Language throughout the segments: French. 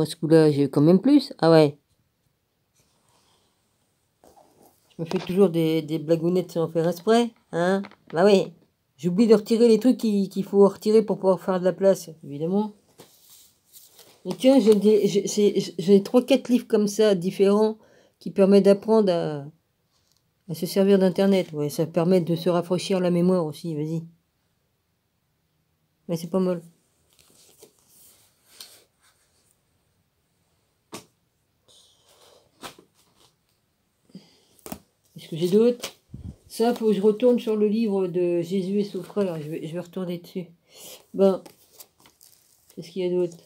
Ce coup-là, j'ai quand même plus. Ah ouais. Je me fais toujours des blagounettes sans faire exprès. Hein? Bah oui. J'oublie de retirer les trucs qu'il faut retirer pour pouvoir faire de la place, évidemment. Et tiens, j'ai 3-4 livres comme ça, différents, qui permettent d'apprendre à se servir d'Internet. Ouais, ça permet de se rafraîchir la mémoire aussi, vas-y. Ouais, c'est pas mal. Est-ce que j'ai d'autres? Ça, faut que je retourne sur le livre de Jésus et son frère. Je vais retourner dessus. Ben, qu'est-ce qu'il y a d'autre?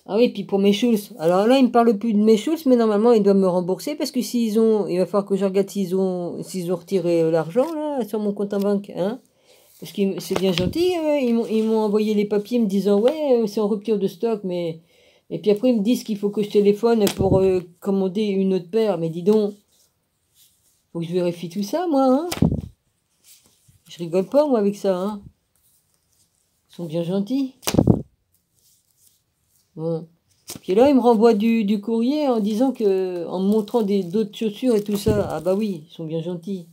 Ah oui, puis pour mes Schulz. Alors là, il me parle plus de mes Schulz, mais normalement, ils doivent me rembourser parce que s'ils ont, il va falloir que je regarde s'ils ont retiré l'argent là sur mon compte en banque, hein. Parce que c'est bien gentil, ils m'ont envoyé les papiers me disant ouais, c'est en rupture de stock, mais et puis après ils me disent qu'il faut que je téléphone pour commander une autre paire. Mais dis donc, faut que je vérifie tout ça, moi, hein. Je rigole pas moi avec ça, hein. Ils sont bien gentils. Bon. Puis là, il me renvoie du courrier en disant que, en me montrant d'autres chaussures et tout ça. Ah bah oui, ils sont bien gentils.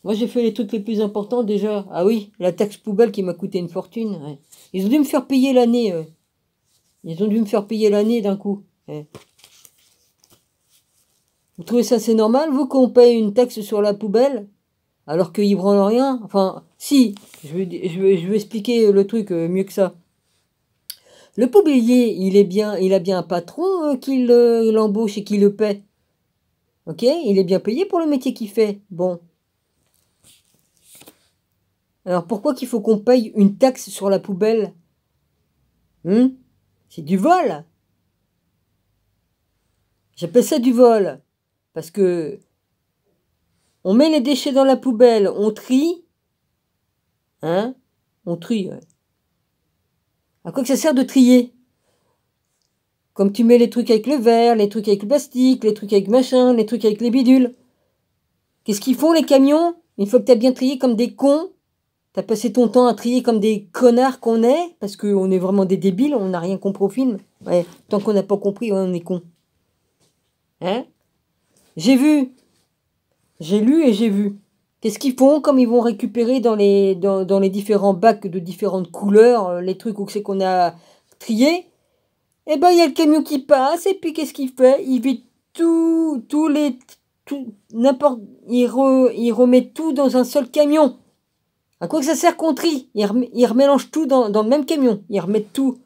Moi, j'ai fait les trucs les plus importants déjà. Ah oui, la taxe poubelle qui m'a coûté une fortune. Ouais. Ils ont dû me faire payer l'année. Ils ont dû me faire payer l'année d'un coup. Ouais. Vous trouvez ça c'est normal, vous, qu'on paye une taxe sur la poubelle alors qu'ils branlent rien? Enfin, si, je vais expliquer le truc mieux que ça. Le poubellier, il a bien un patron qui l'embauche et qui le paie. Ok? Il est bien payé pour le métier qu'il fait. Bon. Alors pourquoi qu'il faut qu'on paye une taxe sur la poubelle? C'est du vol. J'appelle ça du vol. Parce que on met les déchets dans la poubelle, on trie. Hein? On trie, ouais. À quoi que ça sert de trier? Comme tu mets les trucs avec le verre, les trucs avec le plastique, les trucs avec machin, les trucs avec les bidules. Qu'est-ce qu'ils font les camions? Une fois que t'as bien trié comme des cons, t'as passé ton temps à trier comme des connards qu'on est, parce qu'on est vraiment des débiles, on n'a rien compris au film. Ouais, tant qu'on n'a pas compris, ouais, on est con. Hein? J'ai vu. J'ai lu et j'ai vu. Qu'est-ce qu'ils font comme ils vont récupérer dans les différents bacs de différentes couleurs, les trucs où c'est qu'on a trié? Eh ben, il y a le camion qui passe, et puis qu'est-ce qu'il fait? Il vide n'importe, il remet tout dans un seul camion. À quoi que ça sert qu'on trie? Il remélange tout dans le même camion. Il remet tout.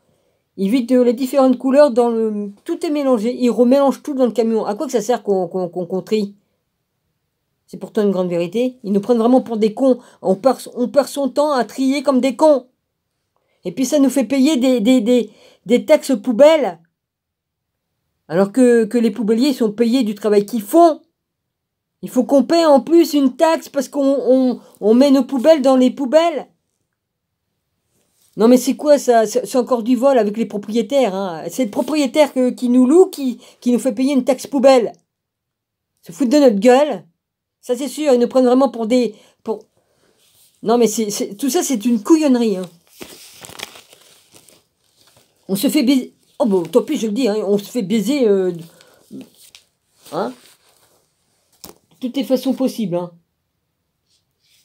Il vide les différentes couleurs tout est mélangé. Il remélange tout dans le camion. À quoi que ça sert qu'on trie? C'est pourtant une grande vérité. Ils nous prennent vraiment pour des cons. On perd son temps à trier comme des cons. Et puis ça nous fait payer des taxes poubelles. Alors que les poubelliers sont payés du travail qu'ils font. Il faut qu'on paie en plus une taxe parce qu'on met nos poubelles dans les poubelles. Non mais c'est quoi ça? C'est encore du vol avec les propriétaires. Hein. C'est le propriétaire qui nous loue qui nous fait payer une taxe poubelle. Se foutent de notre gueule. Ça c'est sûr, ils nous prennent vraiment pour des... Non mais tout ça c'est une couillonnerie. Hein. On se fait baiser... Oh bon, tant pis je le dis, hein, on se fait baiser... Hein, de toutes les façons possibles. Hein.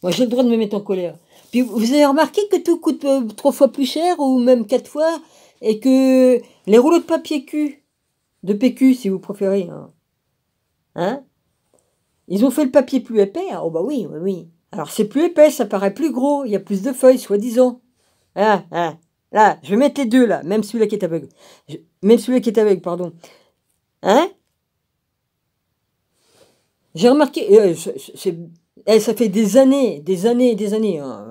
Moi j'ai le droit de me mettre en colère. Puis vous avez remarqué que tout coûte 3 fois plus cher ou même 4 fois et que les rouleaux de papier cul, de PQ si vous préférez, hein, ils ont fait le papier plus épais. Hein. Oh bah oui, oui, oui. Alors c'est plus épais, ça paraît plus gros, il y a plus de feuilles, soi-disant. Là, je vais mettre les deux là, même celui-là qui est aveugle. Même celui-là qui est aveugle, pardon. Hein? J'ai remarqué, ça fait des années, hein,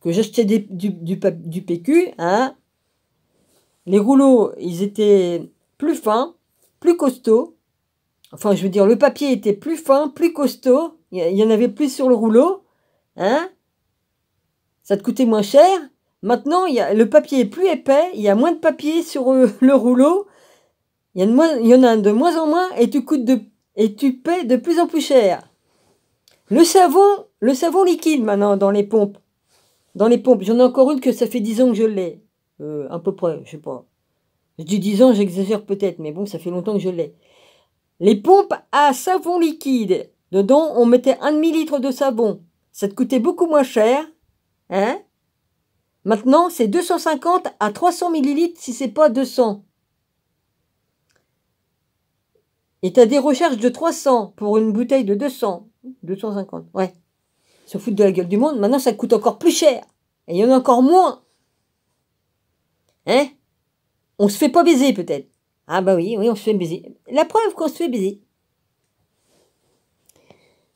que j'achetais du PQ, hein. Les rouleaux, ils étaient plus fins, plus costauds. Enfin, je veux dire, le papier était plus fin, plus costaud. Il y en avait plus sur le rouleau, hein. Ça te coûtait moins cher. Maintenant, le papier est plus épais, il y a moins de papier sur le rouleau. Il y en a de moins en moins et tu paies de plus en plus cher. Le savon liquide maintenant dans les pompes. J'en ai encore une que ça fait 10 ans que je l'ai. à peu près, je sais pas. Je dis 10 ans, j'exagère peut-être, mais bon, ça fait longtemps que je l'ai. Les pompes à savon liquide. Dedans, on mettait 1 demi-litre de savon. Ça te coûtait beaucoup moins cher. Hein? Maintenant, c'est 250 à 300 millilitres si c'est pas 200. Et tu as des recherches de 300 pour une bouteille de 200. 250, ouais. Ils se foutent de la gueule du monde. Maintenant, ça coûte encore plus cher. Et il y en a encore moins. Hein? On se fait pas baiser, peut-être. Ah bah oui, on se fait baiser. La preuve qu'on se fait baiser.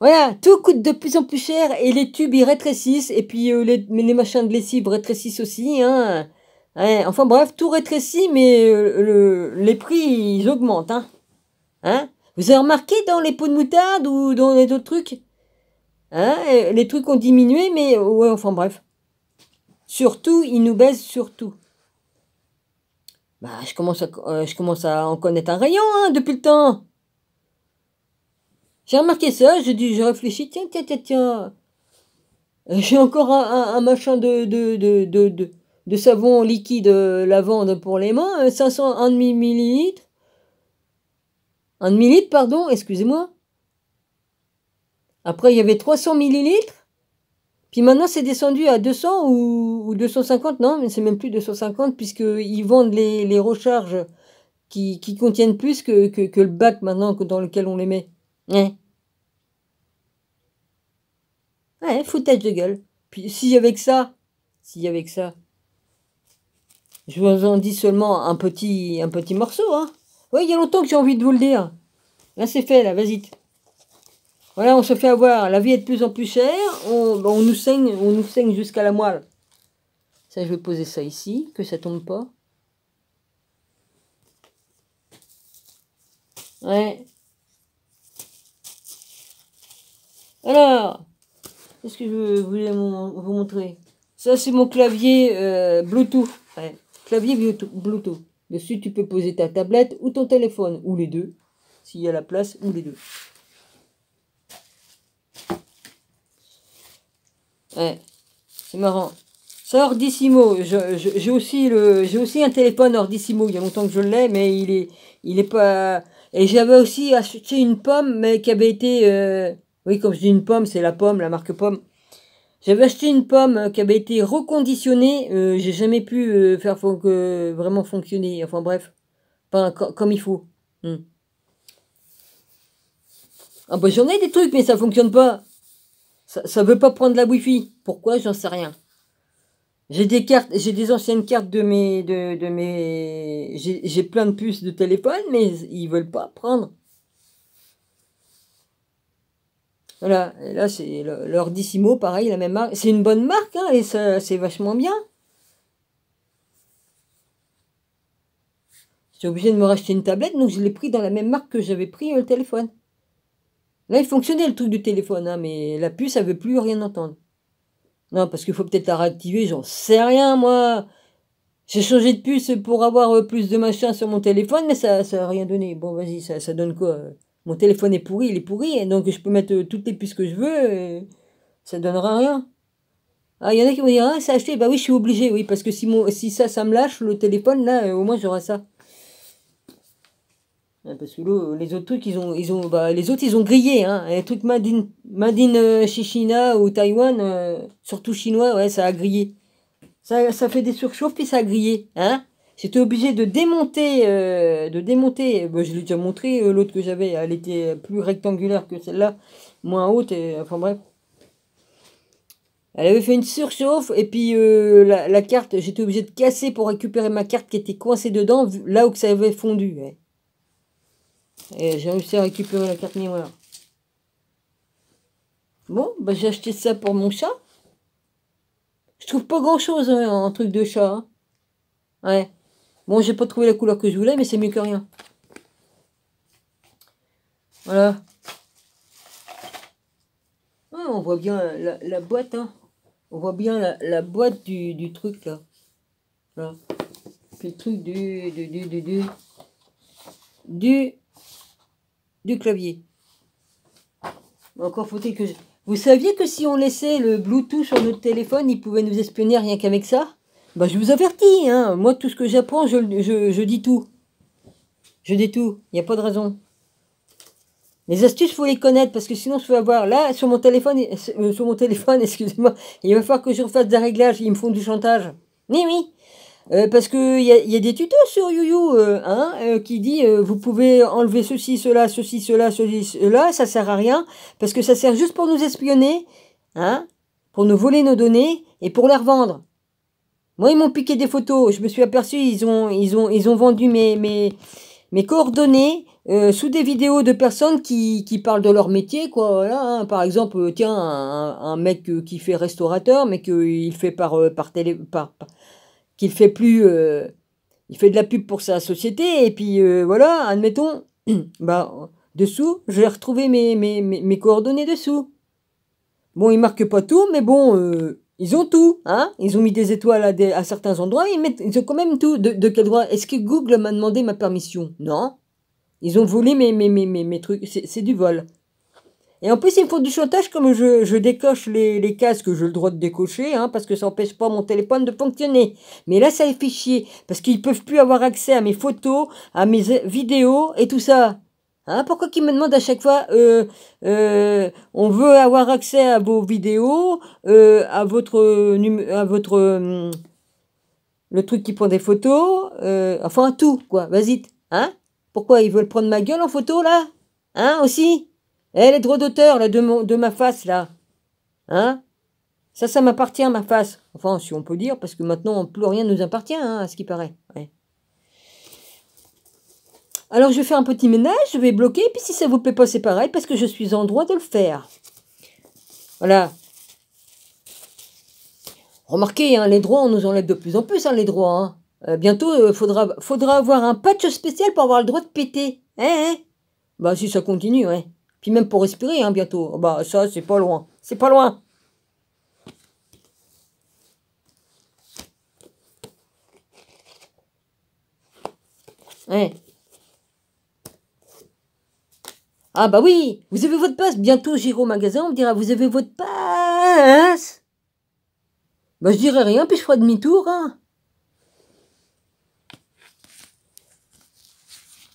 Voilà, tout coûte de plus en plus cher et les tubes, ils rétrécissent. Et puis, les machins de lessive rétrécissent aussi. Hein. Ouais, enfin bref, tout rétrécit, mais les prix, ils augmentent. Hein? Vous avez remarqué dans les pots de moutarde ou dans les autres trucs? Hein? Les trucs ont diminué, mais ouais, enfin bref. Surtout, ils nous baissent surtout. Bah, je commence à en connaître un rayon, hein, depuis le temps. J'ai remarqué ça, je réfléchis, tiens. J'ai encore un machin de savon liquide lavande pour les mains, 500, 1 demi-millilitre. 1 demi-litre, pardon, excusez-moi. Après, il y avait 300 millilitres. Puis maintenant, c'est descendu à 200 ou 250, non, mais c'est même plus 250, puisqu'ils vendent les recharges qui contiennent plus que le bac maintenant dans lequel on les met. Ouais, foutage de gueule. Puis s'il y avait que ça, je vous en dis seulement un petit morceau, hein. Oui, il y a longtemps que j'ai envie de vous le dire. Là, c'est fait, là, vas-y. Voilà, on se fait avoir. La vie est de plus en plus chère. On nous saigne jusqu'à la moelle. Ça, je vais poser ça ici, que ça tombe pas. Ouais. Alors, qu'est-ce que je voulais vous montrer? Ça, c'est mon clavier Bluetooth. Ouais. Clavier Bluetooth. Dessus, tu peux poser ta tablette ou ton téléphone, ou les deux, s'il y a la place, ou les deux. Ouais, c'est marrant. Ça, Ordissimo, j'ai aussi un téléphone Ordissimo, il y a longtemps que je l'ai, mais il est pas... Et j'avais aussi acheté une pomme, mais qui avait été... Oui, comme je dis une pomme, c'est la pomme, la marque pomme. J'avais acheté une pomme qui avait été reconditionnée, j'ai jamais pu faire vraiment fonctionner, enfin bref, pas comme il faut. Ah bah j'en ai des trucs, mais ça fonctionne pas. Ça veut pas prendre la Wi-Fi. Pourquoi? J'en sais rien. J'ai des anciennes cartes j'ai plein de puces de téléphone, mais ils veulent pas prendre. Voilà, et là c'est l'Ordissimo, pareil, la même marque. C'est une bonne marque, hein, et ça, c'est vachement bien. J'étais obligé de me racheter une tablette, donc je l'ai pris dans la même marque que j'avais pris le téléphone. Là, il fonctionnait le truc du téléphone, hein, mais la puce, elle veut plus rien entendre. Non, parce qu'il faut peut-être la réactiver, j'en sais rien, moi. J'ai changé de puce pour avoir plus de machin sur mon téléphone, mais ça a rien donné. Bon, vas-y, ça donne quoi? Mon téléphone est pourri, il est pourri, et donc je peux mettre toutes les puces que je veux, et ça donnera rien. Ah, il y en a qui vont dire, ah, c'est acheté, bah oui, je suis obligé, oui, parce que si ça me lâche, le téléphone, là, au moins j'aurai ça. Parce que là, les autres trucs, les autres, ils ont grillé, hein. Les trucs made in chez China ou Taïwan, surtout chinois, ouais, ça a grillé. Ça fait des surchauffes, puis ça a grillé, hein. J'étais obligé de démonter, bah, je l'ai déjà montré, l'autre que j'avais, elle était plus rectangulaire que celle-là, moins haute, et, enfin bref. Elle avait fait une surchauffe, et puis la carte, j'étais obligé de casser pour récupérer ma carte qui était coincée dedans, là où que ça avait fondu, ouais. Et j'ai réussi à récupérer la carte mémoire. Bon, bah j'ai acheté ça pour mon chat. Je trouve pas grand chose hein, en truc de chat. Hein. Ouais. Bon, j'ai pas trouvé la couleur que je voulais, mais c'est mieux que rien. Voilà. Ouais, on voit bien la boîte. Hein. On voit bien la boîte du truc là. Voilà. Le truc du clavier. Encore faut-il que Vous saviez que si on laissait le Bluetooth sur notre téléphone, il pouvait nous espionner rien qu'avec ça? Bah, je vous avertis, hein. Moi, tout ce que j'apprends, je dis tout. Je dis tout. Il n'y a pas de raison. Les astuces, faut les connaître, parce que sinon, je peux avoir... Là, sur mon téléphone, excusez-moi, il va falloir que je refasse des réglages. Ils me font du chantage. Oui, oui. Parce que y a des tutos sur YouYou, qui dit vous pouvez enlever ceci, cela, ça sert à rien, parce que ça sert juste pour nous espionner, hein, pour nous voler nos données et pour les revendre. Moi, ils m'ont piqué des photos, je me suis aperçu, ils ont vendu mes coordonnées sous des vidéos de personnes qui parlent de leur métier, quoi. Voilà, hein. Par exemple, tiens, un mec qui fait restaurateur, mais qu'il fait qu'il fait plus, il fait de la pub pour sa société, et puis voilà, admettons, bah, dessous, j'ai retrouvé mes coordonnées dessous. Bon, ils marquent pas tout, mais bon, ils ont tout, hein. Ils ont mis des étoiles à certains endroits, ils ont quand même tout. De quel droit? Est-ce que Google m'a demandé ma permission? Non. Ils ont volé mes trucs, c'est du vol. Et en plus, ils me font du chantage comme je décoche les cases que j'ai le droit de décocher, hein, parce que ça n'empêche pas mon téléphone de fonctionner. Mais là, ça les fait chier, parce qu'ils peuvent plus avoir accès à mes photos, à mes vidéos et tout ça. Hein, pourquoi qu'ils me demandent à chaque fois, on veut avoir accès à vos vidéos, à votre, le truc qui prend des photos, enfin tout, quoi, vas-y, hein? Pourquoi ils veulent prendre ma gueule en photo, là? Hein, aussi? Eh, les droits d'auteur, là, de ma face, là. Hein? Ça m'appartient, ma face. Enfin, si on peut dire, parce que maintenant, plus rien ne nous appartient, hein, à ce qui paraît. Ouais. Alors, je fais un petit ménage, je vais bloquer, puis si ça vous plaît pas, c'est pareil, parce que je suis en droit de le faire. Voilà. Remarquez, hein, les droits, on nous enlève de plus en plus, hein, les droits. Hein. Bientôt, faudra avoir un patch spécial pour avoir le droit de péter. Hein? Bah, si ça continue, ouais. Puis même pour respirer, hein, bientôt. Bah, ça, c'est pas loin. C'est pas loin. Ouais. Ah bah oui, vous avez votre passe. Bientôt, j'irai au magasin, on me dira, vous avez votre passe. Bah, je dirai rien, puis je ferai demi-tour, hein.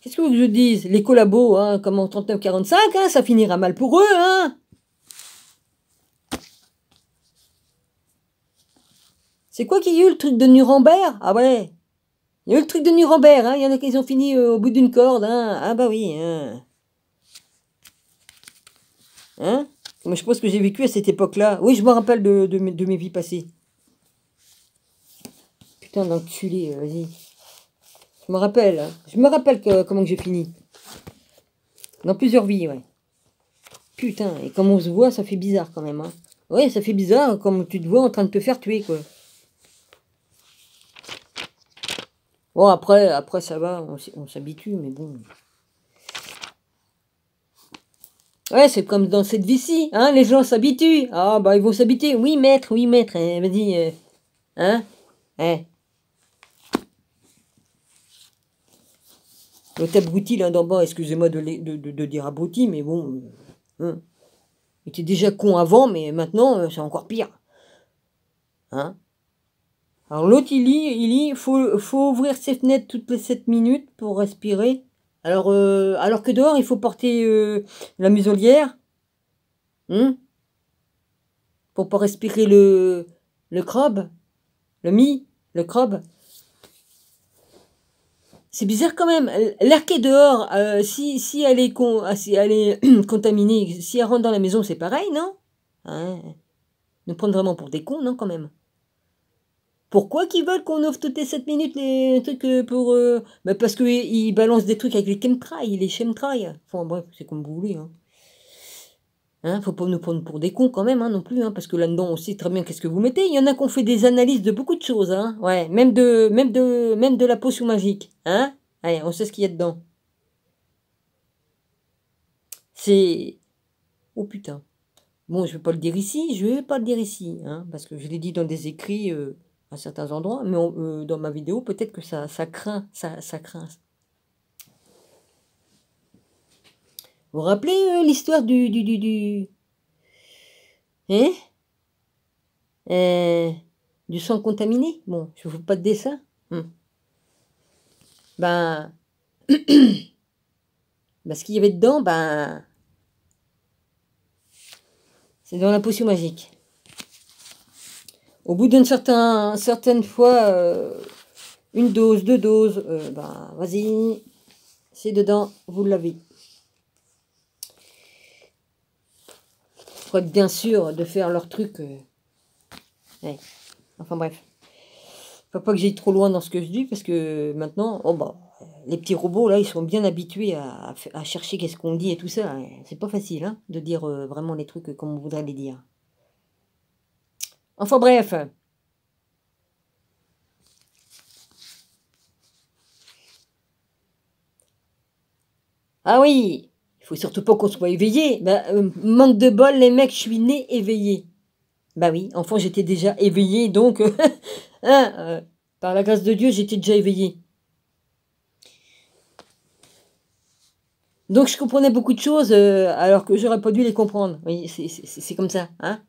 Qu'est-ce que vous voulez que je dise? Les collabos, hein, comme en 39-45, hein, ça finira mal pour eux, hein. C'est quoi qu'il y a eu, le truc de Nuremberg? Ah ouais. Il y a eu le truc de Nuremberg, hein. Il y en a qui ont fini au bout d'une corde, hein. Ah bah oui, hein. Hein? Moi, je pense que j'ai vécu à cette époque-là. Oui, je me rappelle de mes vies passées. Putain d'enculé, vas-y. Je me rappelle. Hein. Je me rappelle comment j'ai fini. Dans plusieurs vies, ouais. Putain, et comme on se voit, ça fait bizarre quand même. Hein. Ouais, ça fait bizarre, comme tu te vois en train de te faire tuer, quoi. Bon, après ça va, on s'habitue, mais bon... Ouais, c'est comme dans cette vie-ci, hein, les gens s'habituent. Ah, bah, ils vont s'habituer. Oui, maître, vas-y, hein, hein. L'autre abruti, là, d'en bas, excusez-moi de dire abruti, mais bon, hein. Il était déjà con avant, mais maintenant, c'est encore pire. Hein. Alors, l'autre, il lit, faut ouvrir ses fenêtres toutes les 7 minutes pour respirer. Alors que dehors, il faut porter la muselière. Hein, pour pas respirer le crabe, le crabe. C'est bizarre quand même. L'air qui est dehors, si elle est contaminée, si elle rentre dans la maison, c'est pareil, non? Hein, nous prendre vraiment pour des cons, non, quand même. Pourquoi qu'ils veulent qu'on ouvre toutes les 7 minutes les trucs pour... Bah parce qu'ils balancent des trucs avec les chemtrails, les chemtrails. Enfin bref, c'est comme vous voulez, hein. Hein, faut pas nous prendre pour des cons quand même, hein, non plus, hein, parce que là-dedans, on sait très bien qu'est-ce que vous mettez. Il y en a qui ont fait des analyses de beaucoup de choses, hein. Ouais, même de la potion magique, hein. Allez, on sait ce qu'il y a dedans. C'est... Oh putain. Bon, je vais pas le dire ici, hein, parce que je l'ai dit dans des écrits à certains endroits, mais dans ma vidéo, peut-être que ça craint, ça craint. Vous vous rappelez l'histoire hein? Du sang contaminé? Bon, je ne fais pas de dessin. Ben, ce qu'il y avait dedans, ben, c'est dans la potion magique. Au bout d'une certaine fois, une dose, 2 doses, ben, vas-y, c'est dedans, vous l'avez. Faut être bien sûr de faire leur truc. Ouais. Enfin bref. Faut pas que j'aille trop loin dans ce que je dis, parce que maintenant, oh bah, les petits robots, là, ils sont bien habitués à chercher qu'est-ce qu'on dit et tout ça. C'est pas facile, hein, de dire vraiment les trucs comme on voudrait les dire. Enfin bref. Ah oui, il faut surtout pas qu'on soit éveillé. Bah, manque de bol, les mecs, je suis né éveillé. Bah oui, enfant, j'étais déjà éveillé, donc, hein, par la grâce de Dieu, j'étais déjà éveillé. Donc je comprenais beaucoup de choses alors que j'aurais pas dû les comprendre. Oui, c'est comme ça, hein.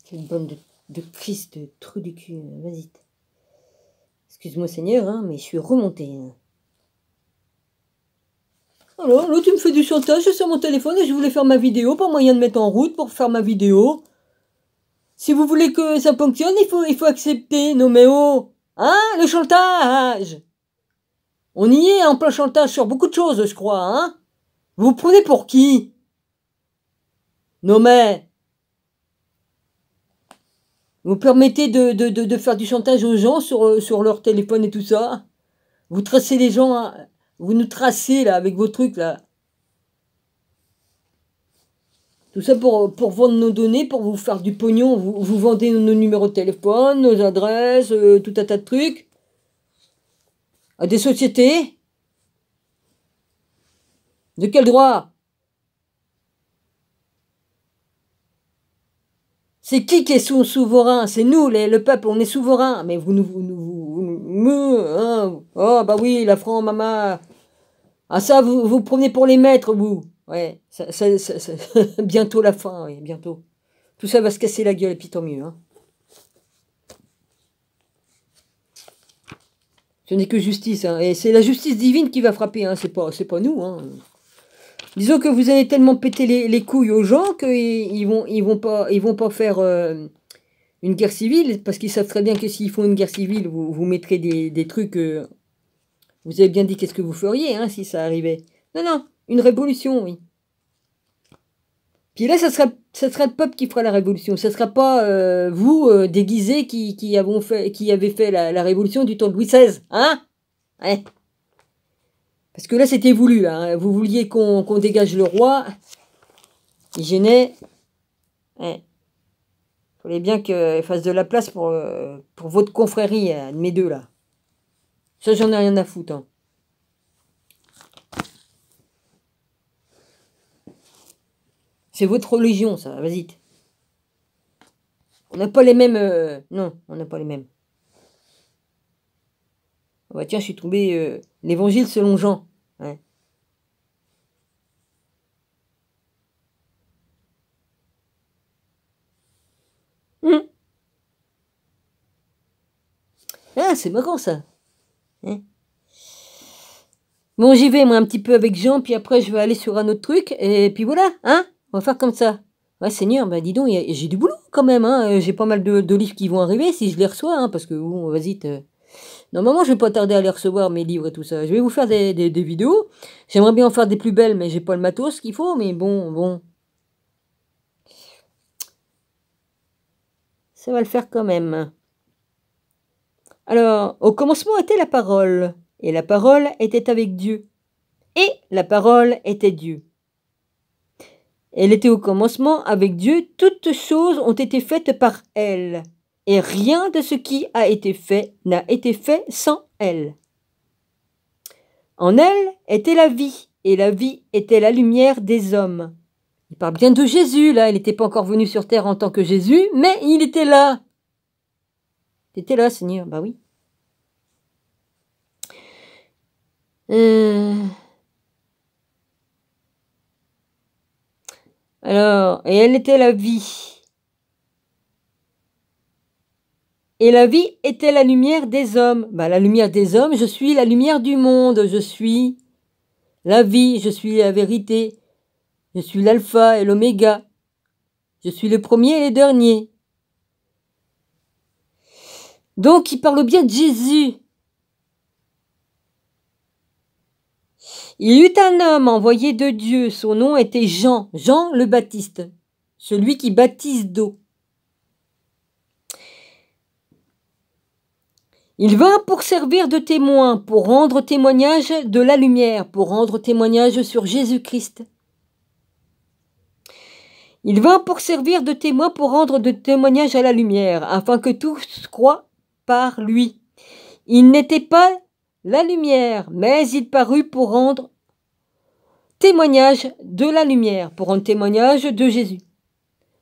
C'est une bande de Christ, de trous du cul, vas-y. Excuse-moi Seigneur, hein, mais je suis remontée. Hein. Alors, là tu me fais du chantage sur mon téléphone et je voulais faire ma vidéo, pas moyen de mettre en route pour faire ma vidéo. Si vous voulez que ça fonctionne, il faut accepter. Non mais oh, hein, le chantage. On y est en plein chantage sur beaucoup de choses, je crois, hein. Vous vous prenez pour qui? Non mais, vous permettez de faire du chantage aux gens sur leur téléphone et tout ça. Vous tracez les gens, hein, vous nous tracez là avec vos trucs là. Tout ça pour vendre nos données, pour vous faire du pognon. Vous vendez nos numéros de téléphone, nos adresses, tout un tas de trucs. À des sociétés. De quel droit? C'est qui est souverain? C'est nous, le peuple, on est souverain. Mais hein. Oh bah oui, la franc maman. Ah ça, vous prenez pour les maîtres, vous. Ouais, bientôt la fin, oui, bientôt. Tout ça va se casser la gueule, et puis tant mieux. Hein. Ce n'est que justice, hein, et c'est la justice divine qui va frapper, hein, c'est pas nous. Hein. Disons que vous allez tellement péter les couilles aux gens qu'ils vont pas faire une guerre civile, parce qu'ils savent très bien que s'ils font une guerre civile, vous mettrez des trucs... vous avez bien dit qu'est-ce que vous feriez, hein, si ça arrivait. Non, non, une révolution, oui. Puis là, ça sera le peuple qui fera la révolution. Ça sera pas vous, déguisés, qui avez fait la révolution du temps de Louis XVI. Hein? Ouais. Parce que là, c'était voulu. Là, hein. Vous vouliez qu'on dégage le roi. Il gênait. Ouais. Il fallait bien qu'il fasse de la place pour votre confrérie, de mes deux, là. Ça, j'en ai rien à foutre. Hein. C'est votre religion, ça. Vas-y. On n'a pas les mêmes... Non, on n'a pas les mêmes. Oh bah tiens, je suis tombé... L'évangile selon Jean. Ouais. Ah, c'est marrant, ça. Hein. Bon, j'y vais, moi, un petit peu avec Jean, puis après, je vais aller sur un autre truc, et puis voilà, hein. On va faire comme ça. Ouais, Seigneur, bah dis donc, j'ai du boulot quand même, hein. J'ai pas mal de livres qui vont arriver si je les reçois, hein, parce que bon, vas-y. Normalement, je vais pas tarder à les recevoir, mes livres et tout ça. Je vais vous faire des vidéos. J'aimerais bien en faire des plus belles, mais j'ai pas le matos qu'il faut, mais bon. Ça va le faire quand même. Alors, au commencement était la parole, et la parole était avec Dieu, et la parole était Dieu. Elle était au commencement avec Dieu, toutes choses ont été faites par elle, et rien de ce qui a été fait n'a été fait sans elle. En elle était la vie, et la vie était la lumière des hommes. Il parle bien de Jésus, là, il n'était pas encore venu sur terre en tant que Jésus, mais il était là. Il était là, Seigneur, bah oui. Alors, et elle était la vie. Et la vie était la lumière des hommes. Bah, la lumière des hommes, je suis la lumière du monde. Je suis la vie, je suis la vérité. Je suis l'alpha et l'oméga. Je suis le premier et le dernier. Donc, il parle bien de Jésus. Il y eut un homme envoyé de Dieu. Son nom était Jean, Jean le Baptiste, celui qui baptise d'eau. Il vint pour servir de témoin, pour rendre témoignage de la lumière, pour rendre témoignage sur Jésus-Christ. Il vint pour servir de témoin, pour rendre de témoignage à la lumière, afin que tous croient par lui. Il n'était pas la lumière, mais il parut pour rendre témoignage de la lumière, pour rendre témoignage de Jésus.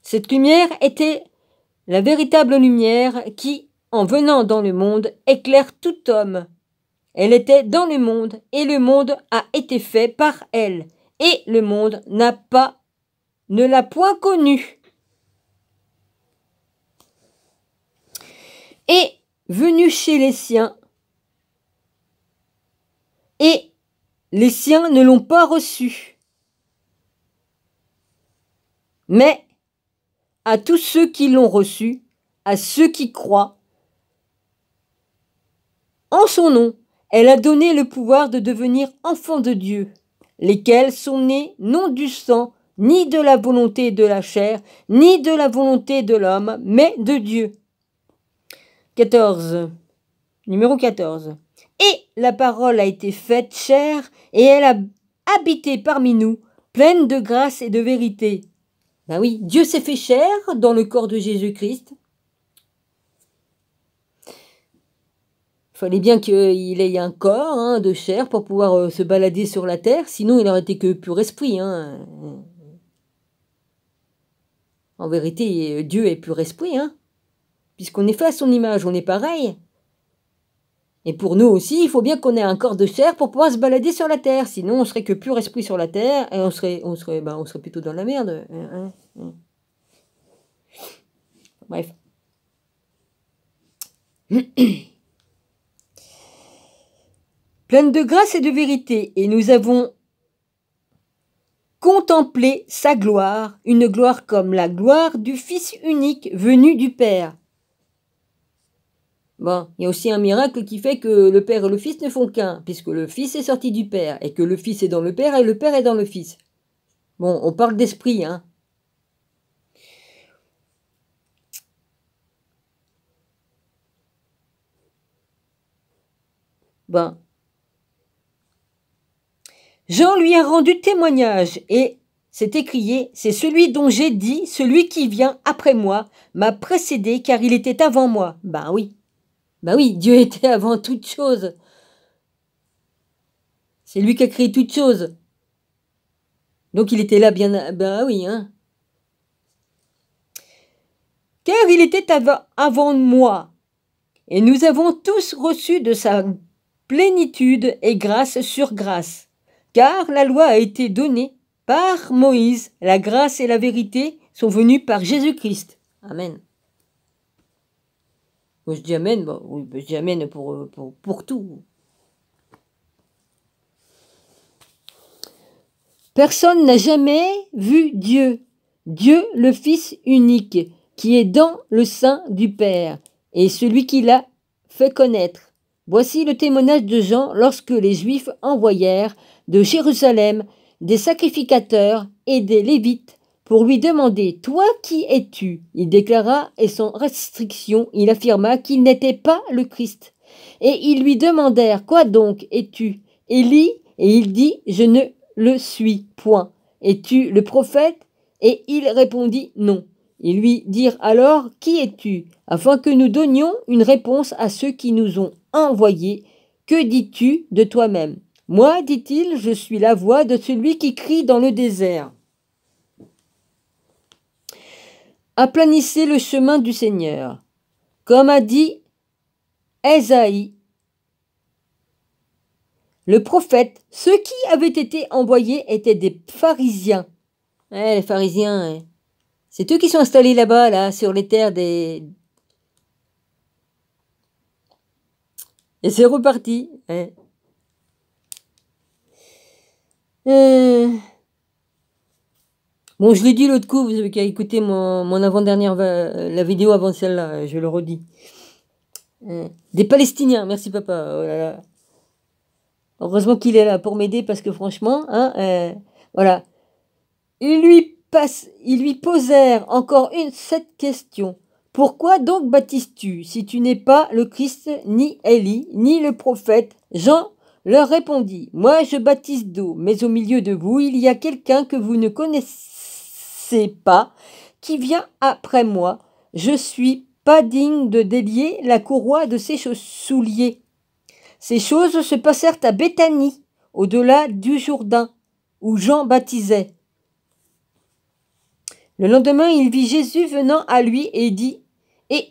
Cette lumière était la véritable lumière qui, en venant dans le monde, éclaire tout homme. Elle était dans le monde, et le monde a été fait par elle, et le monde ne l'a point connue. Et venu chez les siens, et les siens ne l'ont pas reçu. Mais à tous ceux qui l'ont reçu, à ceux qui croient en son nom, elle a donné le pouvoir de devenir enfants de Dieu, lesquels sont nés non du sang, ni de la volonté de la chair, ni de la volonté de l'homme, mais de Dieu. 14. Numéro 14. Et la parole a été faite chair, et elle a habité parmi nous, pleine de grâce et de vérité. Ben oui, Dieu s'est fait chair dans le corps de Jésus-Christ. Il fallait bien qu'il ait un corps de chair pour pouvoir se balader sur la terre, sinon il aurait été que pur esprit. En vérité, Dieu est pur esprit, puisqu'on est fait à son image, on est pareil. Et pour nous aussi, il faut bien qu'on ait un corps de chair pour pouvoir se balader sur la terre, sinon on serait que pur esprit sur la terre et on serait plutôt dans la merde. Bref. Pleine de grâce et de vérité, et nous avons contemplé sa gloire, une gloire comme la gloire du Fils unique venu du Père. Bon, il y a aussi un miracle qui fait que le Père et le Fils ne font qu'un, puisque le Fils est sorti du Père, et que le Fils est dans le Père, et le Père est dans le Fils. Bon, on parle d'esprit, Bon. Jean lui a rendu témoignage et s'est écrié, c'est celui dont j'ai dit, celui qui vient après moi m'a précédé car il était avant moi. Ben oui, Dieu était avant toute chose. C'est lui qui a créé toute chose. Donc il était là bien, ben oui, Car il était avant moi. Et nous avons tous reçu de sa plénitude et grâce sur grâce. Car la loi a été donnée par Moïse, la grâce et la vérité sont venues par Jésus-Christ. Amen. Moi, je dis amen, oui, je dis amen pour tout. Personne n'a jamais vu Dieu, Dieu le Fils unique, qui est dans le sein du Père, et celui qui l'a fait connaître. Voici le témoignage de Jean lorsque les Juifs envoyèrent de Jérusalem des sacrificateurs et des Lévites pour lui demander « Toi qui es-tu » Il déclara, et sans restriction, il affirma qu'il n'était pas le Christ. Et ils lui demandèrent « Quoi donc es-tu » Élie, et il dit « Je ne le suis point. Es-tu le prophète » Et il répondit « Non. » Ils lui dirent alors « Qui es-tu » afin que nous donnions une réponse à ceux qui nous ont envoyés. « Que dis-tu de toi-même » Moi, dit-il, je suis la voix de celui qui crie dans le désert. Aplanissez le chemin du Seigneur. Comme a dit Ésaïe, Le prophète, ceux qui avaient été envoyés étaient des pharisiens. Les pharisiens, c'est eux qui sont installés là-bas, là, sur les terres des... Et c'est reparti. Bon, je l'ai dit l'autre coup, vous avez qu'à écouter mon avant-dernière, la vidéo avant celle-là, je le redis. Des Palestiniens, merci papa. Oh là là. Heureusement qu'il est là pour m'aider parce que franchement, voilà. Ils lui posèrent encore cette question. Pourquoi donc baptises-tu si tu n'es pas le Christ, ni Élie, ni le prophète? Jean leur répondit, moi je baptise d'eau, mais au milieu de vous, il y a quelqu'un que vous ne connaissez pas, qui vient après moi. Je suis pas digne de délier la courroie de ses souliers. Ces choses se passèrent à Béthanie, au-delà du Jourdain, où Jean baptisait. Le lendemain, il vit Jésus venant à lui et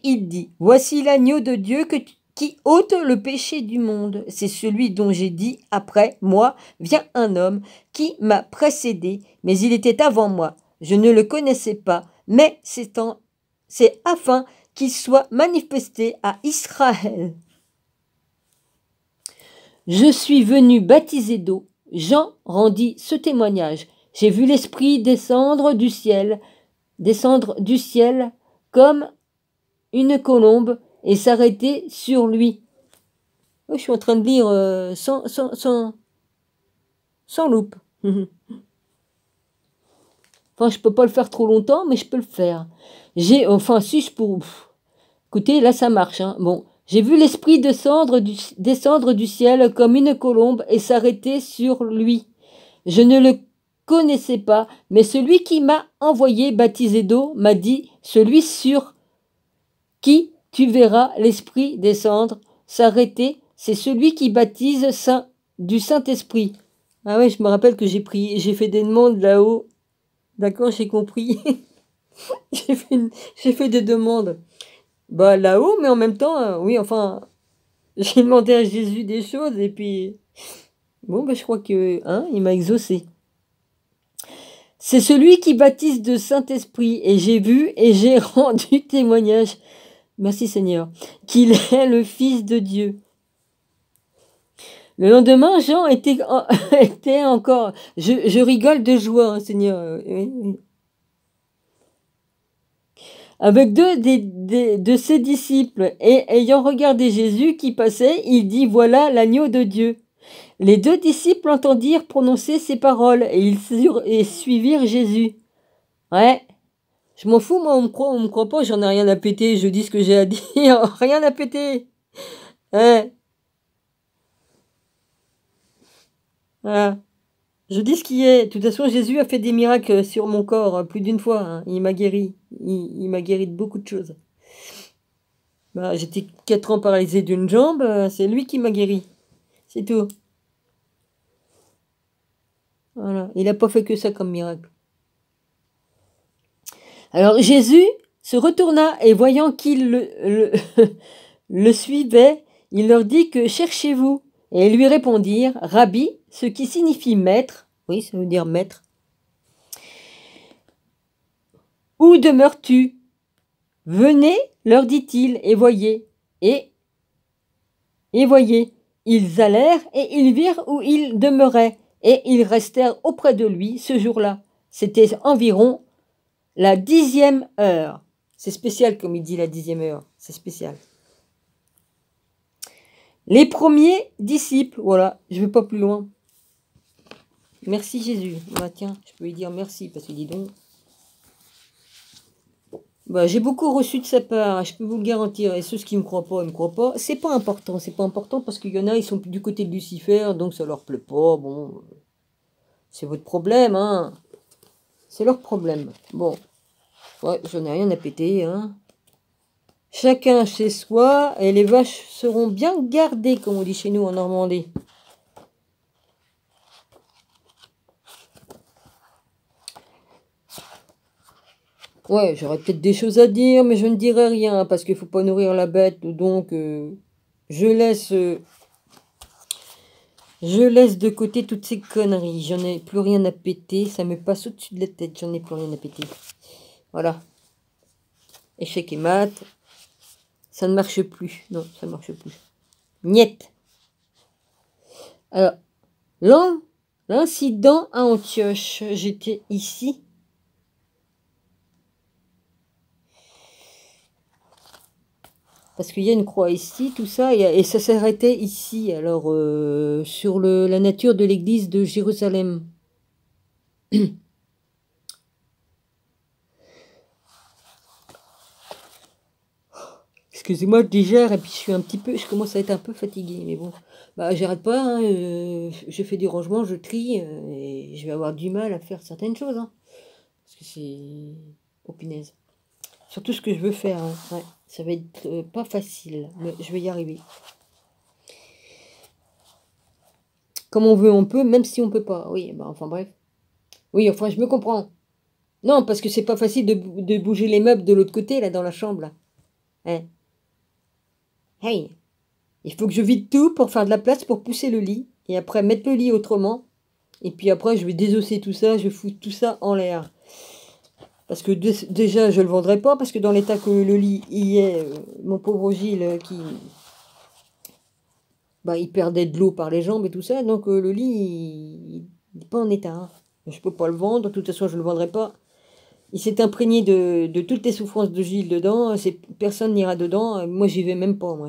il dit, voici l'agneau de Dieu qui ôte le péché du monde. C'est celui dont j'ai dit, après moi vient un homme qui m'a précédé, mais il était avant moi. Je ne le connaissais pas, mais c'est afin qu'il soit manifesté à Israël. Je suis venu baptiser d'eau. Jean rendit ce témoignage. J'ai vu l'Esprit descendre du ciel comme une colombe et s'arrêter sur lui. Oh, je suis en train de lire sans loupe. Enfin, je peux pas le faire trop longtemps, mais je peux le faire. Si je peux... Écoutez, là, ça marche. Bon, j'ai vu l'Esprit descendre du ciel comme une colombe et s'arrêter sur lui. Je ne le connaissais pas, mais celui qui m'a envoyé baptiser d'eau m'a dit, celui sur qui tu verras l'Esprit descendre, s'arrêter, c'est celui qui baptise du Saint-Esprit. Ah ouais, je me rappelle que j'ai fait des demandes là-haut. D'accord, j'ai compris. j'ai fait des demandes. Bah là-haut, mais en même temps, oui, enfin, j'ai demandé à Jésus des choses et puis, bon, je crois que, il m'a exaucé. C'est celui qui baptise de Saint-Esprit et j'ai vu et j'ai rendu témoignage, merci Seigneur, qu'il est le Fils de Dieu. Le lendemain, Jean était encore, je rigole de joie, Seigneur. Avec deux de ses disciples, et ayant regardé Jésus qui passait, il dit, voilà l'agneau de Dieu. Les deux disciples entendirent prononcer ces paroles, et ils suivirent Jésus. Ouais, je m'en fous, moi, on me croit pas, j'en ai rien à péter, je dis ce que j'ai à dire, rien à péter. Voilà. Je dis ce qui est. De toute façon, Jésus a fait des miracles sur mon corps plus d'une fois. Il m'a guéri. Il m'a guéri de beaucoup de choses. J'étais 4 ans paralysé d'une jambe. C'est lui qui m'a guéri. C'est tout. Voilà. Il n'a pas fait que ça comme miracle. Alors Jésus se retourna et voyant qu'ils le suivaient, il leur dit que cherchez-vous. Et ils lui répondirent, Rabbi, ce qui signifie maître. Oui, ça veut dire maître. Où demeures-tu? Venez, leur dit-il, et voyez. Et voyez, ils allèrent et ils virent où il demeurait. Et ils restèrent auprès de lui ce jour-là. C'était environ la 10e heure. C'est spécial comme il dit la 10e heure. C'est spécial. Les premiers disciples, voilà, je ne vais pas plus loin. Merci Jésus. Tiens, je peux lui dire merci parce que dis donc. J'ai beaucoup reçu de sa part, je peux vous le garantir. Et ceux qui ne me croient pas, ils ne me croient pas. C'est pas important parce qu'il y en a, ils sont du côté de Lucifer, donc ça leur plaît pas. Bon, c'est votre problème, C'est leur problème. Bon, ouais, j'en ai rien à péter, Chacun chez soi, et les vaches seront bien gardées, comme on dit chez nous en Normandie. Ouais, j'aurais peut-être des choses à dire, mais je ne dirai rien, parce qu'il ne faut pas nourrir la bête, donc je laisse Je laisse de côté toutes ces conneries. J'en ai plus rien à péter. Ça me passe au-dessus de la tête. J'en ai plus rien à péter. Voilà. Échec et maths. Ça ne marche plus. Non, ça ne marche plus. Niet. Alors, l'incident à Antioche. J'étais ici. Parce qu'il y a une croix ici, tout ça, et ça s'arrêtait ici, alors, sur la nature de l'église de Jérusalem. Excusez-moi, je digère, et puis je commence à être un peu fatiguée, mais bon, bah, j'arrête pas, hein, je fais du rangement, je trie, et je vais avoir du mal à faire certaines choses, hein, parce que c'est... Oh, punaise. Surtout ce que je veux faire, hein, ouais, ça va être pas facile, mais je vais y arriver. Comme on veut, on peut, même si on peut pas. Oui, bah, enfin bref. Oui, enfin, je me comprends. Non, parce que c'est pas facile de bouger les meubles de l'autre côté, là, dans la chambre, là. Hein. Hey, il faut que je vide tout pour faire de la place pour pousser le lit. Et après, mettre le lit autrement. Et puis après, je vais désosser tout ça, je fous tout ça en l'air. Parce que déjà, je le vendrai pas, parce que dans l'état que le lit y est, mon pauvre Gilles, bah, il perdait de l'eau par les jambes et tout ça. Donc le lit, il n'est pas en état, hein. Je peux pas le vendre, de toute façon, je le vendrai pas. Il s'est imprégné de toutes les souffrances de Gilles dedans. Personne n'ira dedans. Moi, j'y vais même pas. Moi,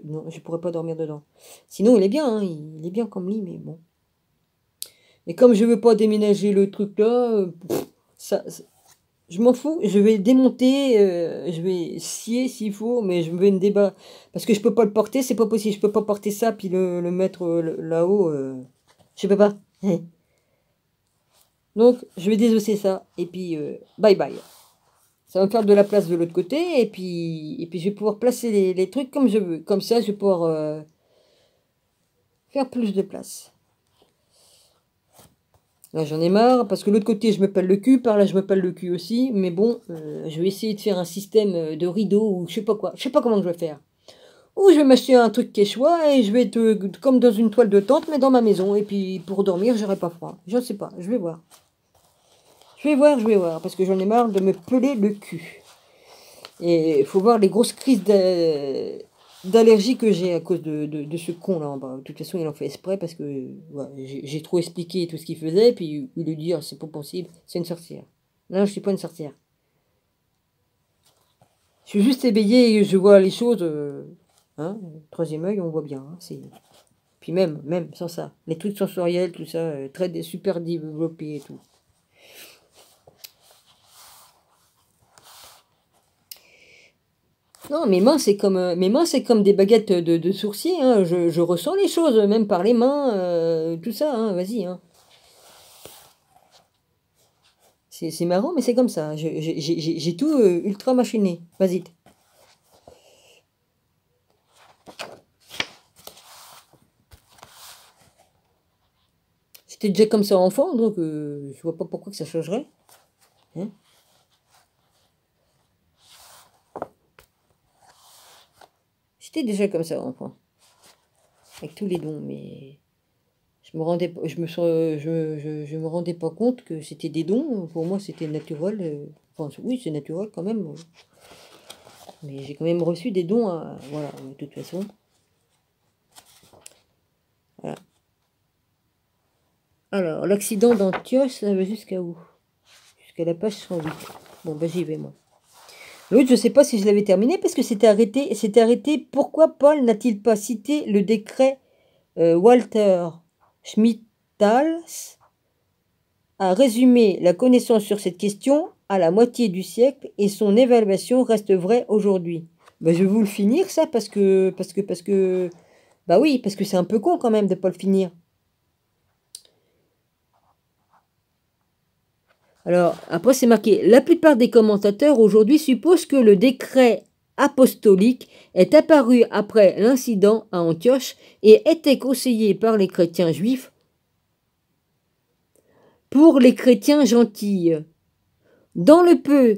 non, je pourrais pas dormir dedans. Sinon, il est bien. Hein, il est bien comme lit, mais bon. Et comme je veux pas déménager le truc là, je m'en fous. Je vais démonter. Je vais scier s'il faut, mais je vais me débattre parce que je peux pas le porter. C'est pas possible. Je peux pas porter ça puis le mettre là-haut. Je peux pas. Donc, je vais désosser ça. Et puis, bye bye. Ça va me faire de la place de l'autre côté. Et puis je vais pouvoir placer les trucs comme je veux. Comme ça, je vais pouvoir faire plus de place. Là, j'en ai marre. Parce que l'autre côté, je me pèle le cul. Par là, je me pèle le cul aussi. Mais bon, je vais essayer de faire un système de rideau ou je sais pas quoi. Je sais pas comment je vais faire. Ou je vais m'acheter un truc quechua et je vais être comme dans une toile de tente, mais dans ma maison. Et puis, pour dormir, j'aurai pas froid. Je ne sais pas. Je vais voir. Je vais voir. Parce que j'en ai marre de me peler le cul. Et il faut voir les grosses crises d'allergie que j'ai à cause de ce con là en bas. De toute façon, il en fait exprès parce que ouais, j'ai trop expliqué tout ce qu'il faisait. Puis il lui dit, ah, c'est pas possible, c'est une sorcière. Non, je suis pas une sorcière. Je suis juste éveillé et je vois les choses. Hein, troisième œil, on voit bien. Hein, puis même sans ça, les trucs sensoriels, tout ça, super développé et tout. Non, mes mains, c'est comme des baguettes de sourcier. Hein. Je ressens les choses, même par les mains, tout ça. Hein. Vas-y. Hein. C'est marrant, mais c'est comme ça. J'ai tout ultra machiné. Vas-y. C'était déjà comme ça enfant, donc je vois pas pourquoi que ça changerait. Hein. J'étais déjà comme ça enfant. Avec tous les dons, mais... Je me rendais pas compte que c'était des dons. Pour moi, c'était naturel. Enfin, oui, c'est naturel quand même. Mais j'ai quand même reçu des dons. Voilà, de toute façon. Voilà. Alors, l'accident d'Antioche, ça va jusqu'à où? Jusqu'à la page 108. Bon, bah j'y vais, moi. L'autre, je ne sais pas si je l'avais terminé parce que c'était arrêté. C'était arrêté. Pourquoi Paul n'a-t-il pas cité le décret Walter Schmittals a résumé la connaissance sur cette question à la moitié du siècle et son évaluation reste vraie aujourd'hui. Ben, je vais vous le finir ça parce que bah oui, parce que c'est un peu con quand même de pas le finir. Alors, après c'est marqué, la plupart des commentateurs aujourd'hui supposent que le décret apostolique est apparu après l'incident à Antioche et était conseillé par les chrétiens juifs pour les chrétiens gentils. Dans le peu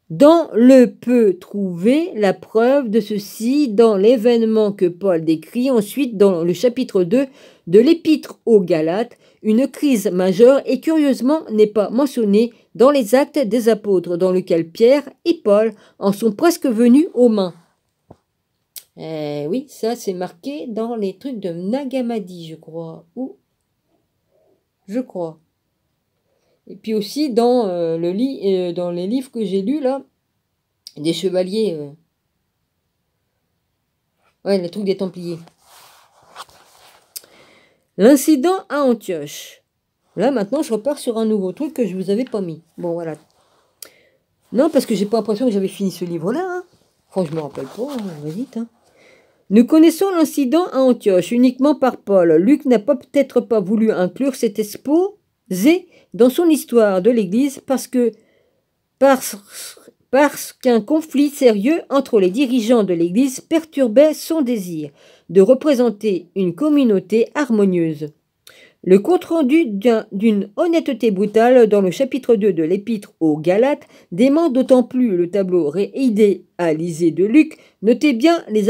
Dans le peut trouver la preuve de ceci dans l'événement que Paul décrit ensuite dans le chapitre 2 de l'Épître aux Galates. Une crise majeure et curieusement n'est pas mentionnée dans les Actes des Apôtres, dans lequel Pierre et Paul en sont presque venus aux mains. Oui, ça c'est marqué dans les trucs de Nag Hammadi, je crois. Ou je crois. Et puis aussi dans, dans les livres que j'ai lus là, des chevaliers. Ouais, les trucs des Templiers. L'incident à Antioche. Là, maintenant, je repars sur un nouveau truc que je vous avais pas mis. Bon, voilà. Non, parce que j'ai pas l'impression que j'avais fini ce livre-là. Hein. Enfin, je me rappelle pas. Hein, vite. Hein. Nous connaissons l'incident à Antioche uniquement par Paul. Luc n'a peut-être pas voulu inclure cet exposé dans son histoire de l'Église parce qu'un conflit sérieux entre les dirigeants de l'Église perturbait son désir de représenter une communauté harmonieuse. Le compte-rendu d'une honnêteté brutale dans le chapitre 2 de l'Épître aux Galates dément d'autant plus le tableau réidéalisé de Luc. Notez bien les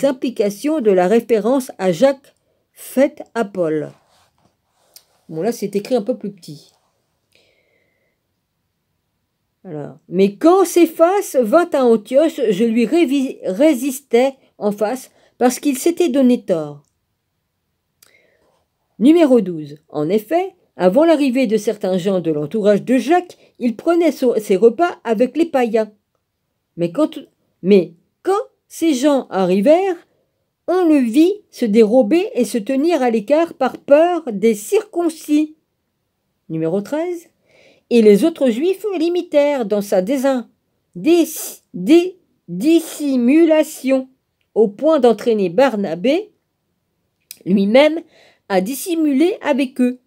implications de la référence à Jacques faite à Paul. Bon, là, c'est écrit un peu plus petit. Alors, mais quand Céphas vint à Antioche, je lui résistais en face parce qu'il s'était donné tort. Numéro 12. En effet, avant l'arrivée de certains gens de l'entourage de Jacques, il prenait ses repas avec les païens. Mais quand ces gens arrivèrent, on le vit se dérober et se tenir à l'écart par peur des circoncis. Numéro 13. Et les autres juifs l'imitèrent dans sa dissimulation, au point d'entraîner Barnabé lui-même à dissimuler avec eux.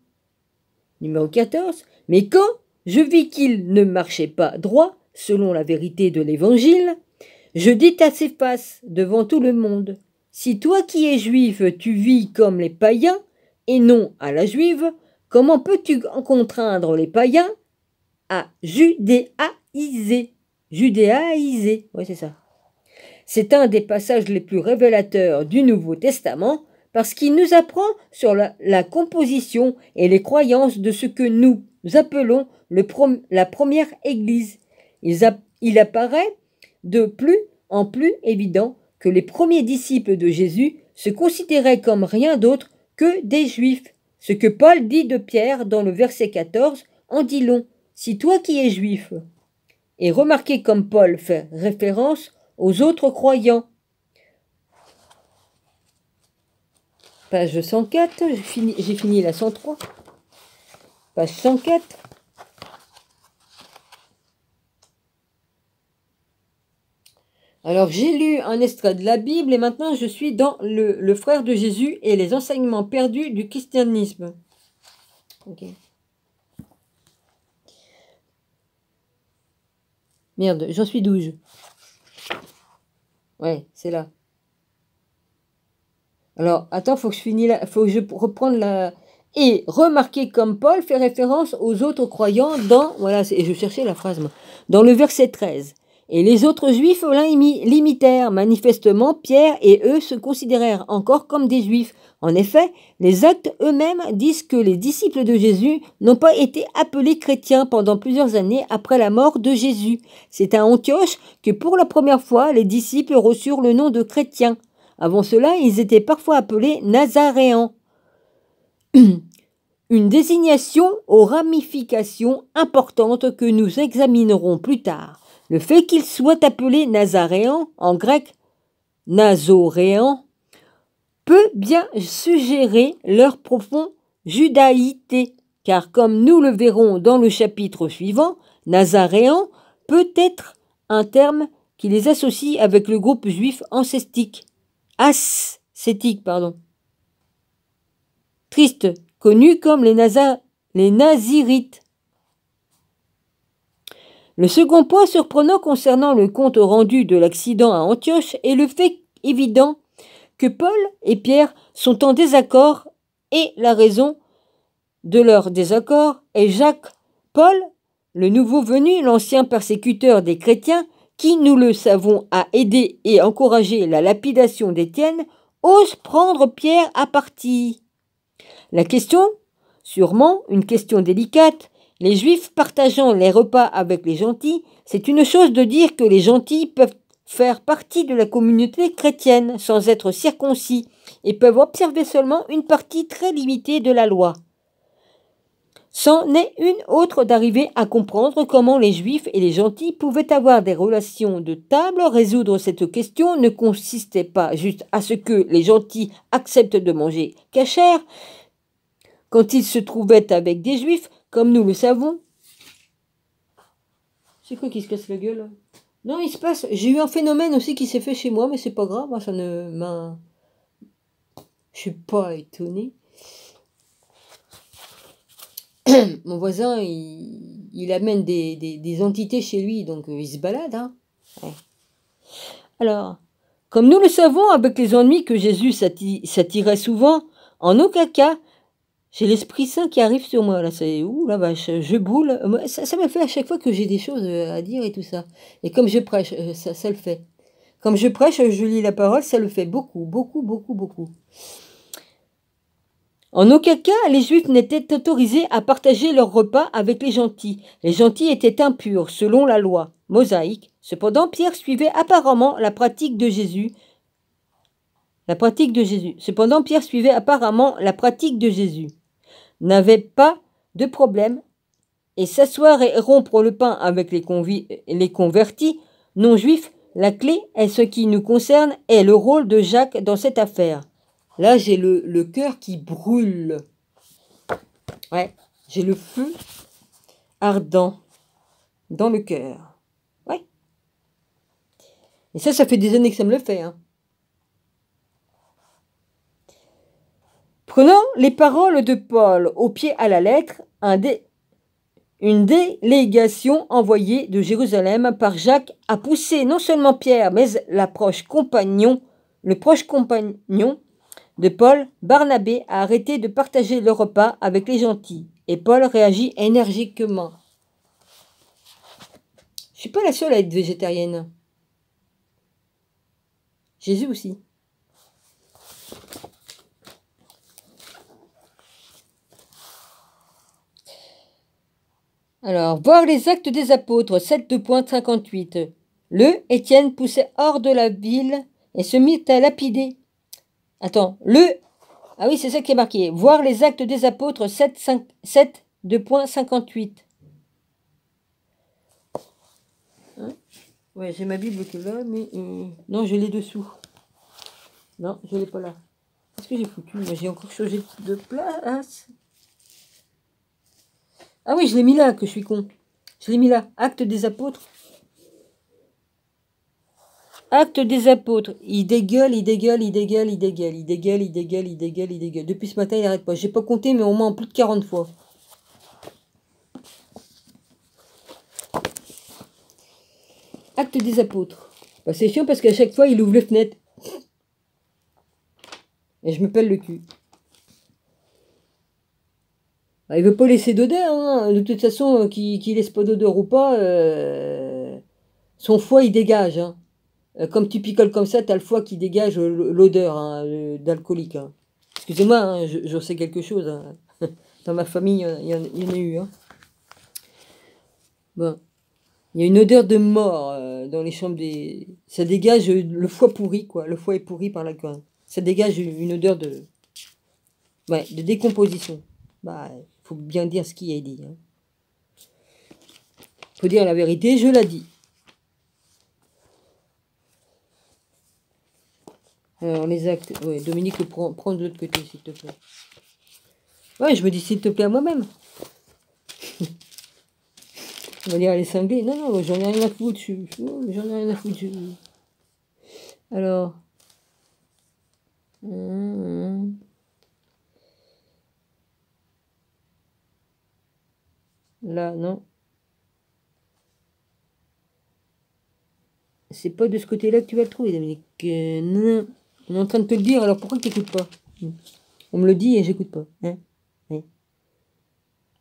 Numéro 14. Mais quand je vis qu'il ne marchait pas droit, selon la vérité de l'Évangile, je dis à Céphas devant tout le monde, si toi qui es juif, tu vis comme les païens, et non à la juive, comment peux-tu contraindre les païens à judéaiser? Judéaiser, oui c'est ça. C'est un des passages les plus révélateurs du Nouveau Testament, parce qu'il nous apprend sur la composition et les croyances de ce que nous appelons la première Église. Il apparaît de plus en plus évident que les premiers disciples de Jésus se considéraient comme rien d'autre que des Juifs. Ce que Paul dit de Pierre dans le verset 14 en dit long. Si toi qui es juif, et remarquez comme Paul fait référence aux autres croyants. Page 104, j'ai fini la 103. Page 104. Alors j'ai lu un extrait de la Bible et maintenant je suis dans le frère de Jésus et les enseignements perdus du christianisme. Ok. Merde, j'en suis 12. Ouais, c'est là. Alors, attends, faut que je reprenne la... Et remarquez comme Paul fait référence aux autres croyants dans... Voilà, et je cherchais la phrase, moi. Dans le verset 13. Et les autres juifs l'imitèrent. Manifestement, Pierre et eux se considérèrent encore comme des juifs. En effet, les actes eux-mêmes disent que les disciples de Jésus n'ont pas été appelés chrétiens pendant plusieurs années après la mort de Jésus. C'est à Antioche que pour la première fois, les disciples reçurent le nom de chrétiens. Avant cela, ils étaient parfois appelés Nazaréens. Une désignation aux ramifications importantes que nous examinerons plus tard. Le fait qu'ils soient appelés Nazaréens, en grec Nazoréens, peut bien suggérer leur profond judaïté, car comme nous le verrons dans le chapitre suivant, Nazaréen peut être un terme qui les associe avec le groupe juif ascétique, triste, connus comme les Nazirites. Le second point surprenant concernant le compte rendu de l'accident à Antioche est le fait évident que Paul et Pierre sont en désaccord et la raison de leur désaccord est Jacques. Paul le nouveau venu, l'ancien persécuteur des chrétiens, qui, nous le savons, a aidé et encouragé la lapidation d'Étienne, ose prendre Pierre à partie. La question, sûrement une question délicate, les Juifs partageant les repas avec les gentils, c'est une chose de dire que les gentils peuvent faire partie de la communauté chrétienne sans être circoncis et peuvent observer seulement une partie très limitée de la loi. C'en est une autre d'arriver à comprendre comment les Juifs et les gentils pouvaient avoir des relations de table. Résoudre cette question ne consistait pas juste à ce que les gentils acceptent de manger cachère quand ils se trouvaient avec des Juifs, comme nous le savons. C'est quoi qui se casse la gueule là? Non, il se passe. J'ai eu un phénomène aussi qui s'est fait chez moi, mais c'est pas grave. Moi, ça ne m'a. Je suis pas étonnée. Mon voisin, il amène des entités chez lui, donc il se balade. Hein. Ouais. Alors, comme nous le savons, avec les ennuis que Jésus s'attirait souvent, en aucun cas, j'ai l'Esprit Saint qui arrive sur moi. Là, c'est ouh la vache, je brûle. Ça me fait à chaque fois que j'ai des choses à dire et tout ça. Et comme je prêche, ça le fait. Comme je prêche, je lis la parole, ça le fait beaucoup, beaucoup, beaucoup, beaucoup. En aucun cas, les Juifs n'étaient autorisés à partager leur repas avec les gentils. Les gentils étaient impurs, selon la loi mosaïque. Cependant, Pierre suivait apparemment la pratique de Jésus. Cependant, Pierre suivait apparemment la pratique de Jésus. N'avait pas de problème et s'asseoir et rompre le pain avec les convertis non-juifs. La clé est ce qui nous concerne est le rôle de Jacques dans cette affaire. Là, j'ai le cœur qui brûle. Ouais, j'ai le feu ardent dans le cœur. Ouais. Et ça fait des années que ça me le fait. Hein. Prenant les paroles de Paul au pied à la lettre, une délégation envoyée de Jérusalem par Jacques a poussé non seulement Pierre, mais le proche compagnon de Paul, Barnabé, a arrêté de partager le repas avec les gentils. Et Paul réagit énergiquement. Je ne suis pas la seule à être végétarienne. Jésus aussi. Alors, voir les actes des apôtres, 7.58. Le Étienne poussait hors de la ville et se mit à lapider. Attends, ah oui, c'est ça qui est marqué. Voir les actes des apôtres, 7.58. Hein? Ouais, j'ai ma Bible que là, mais non, je l'ai dessous. Non, je l'ai pas là. Qu'est-ce que j'ai foutu? Moi, j'ai encore changé de place. Ah oui, je l'ai mis là, que je suis con. Je l'ai mis là. Actes des apôtres. Actes des apôtres. Il dégueule. Depuis ce matin, il n'arrête pas. J'ai pas compté, mais au moins plus de 40 fois. Actes des apôtres. Bah, c'est chiant parce qu'à chaque fois, il ouvre les fenêtres. Et je me pèle le cul. Bah, il veut pas laisser d'odeur. Hein. De toute façon, qu'il laisse pas d'odeur ou pas, son foie, il dégage. Hein. Comme tu picoles comme ça, tu as le foie qui dégage l'odeur hein, d'alcoolique. Hein. Excusez-moi, hein, j'en sais quelque chose. Hein. Dans ma famille, il y en a eu. Hein. Bon. Il y a une odeur de mort dans les chambres des... Ça dégage le foie pourri, quoi. Le foie est pourri par la coin. Ça dégage une odeur de... Ouais, de décomposition. Bah, faut bien dire ce qui est dit. Hein. Faut dire la vérité, je l'ai dit. Alors, les actes... Ouais, Dominique, prends de l'autre côté, s'il te plaît. Ouais, je me dis s'il te plaît à moi-même. On va dire elle est cinglée. Non, j'en ai rien à foutre. J'en ai rien à foutre. Alors... Là, non. C'est pas de ce côté-là que tu vas le trouver, Dominique. Non. On est en train de te le dire, alors pourquoi tu n'écoutes pas? On me le dit et j'écoute pas. Hein? Ouais.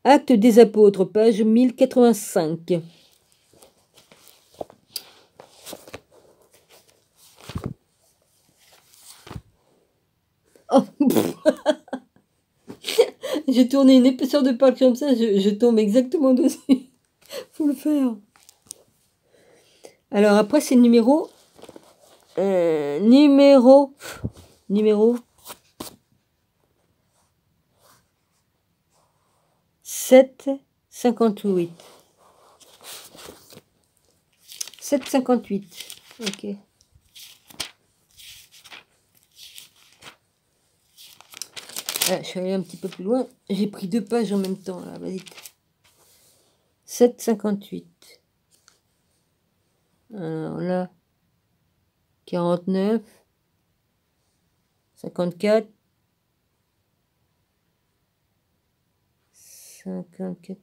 Actes des apôtres, page 1085. Oh, j'ai tourné une épaisseur de page comme ça, je tombe exactement dessus. Faut le faire. Alors après, c'est le numéro 758. 758. Ok. Ah, je suis allée un petit peu plus loin. J'ai pris 2 pages en même temps. Là, vas-y. 758. Alors là, 49, 54, 54,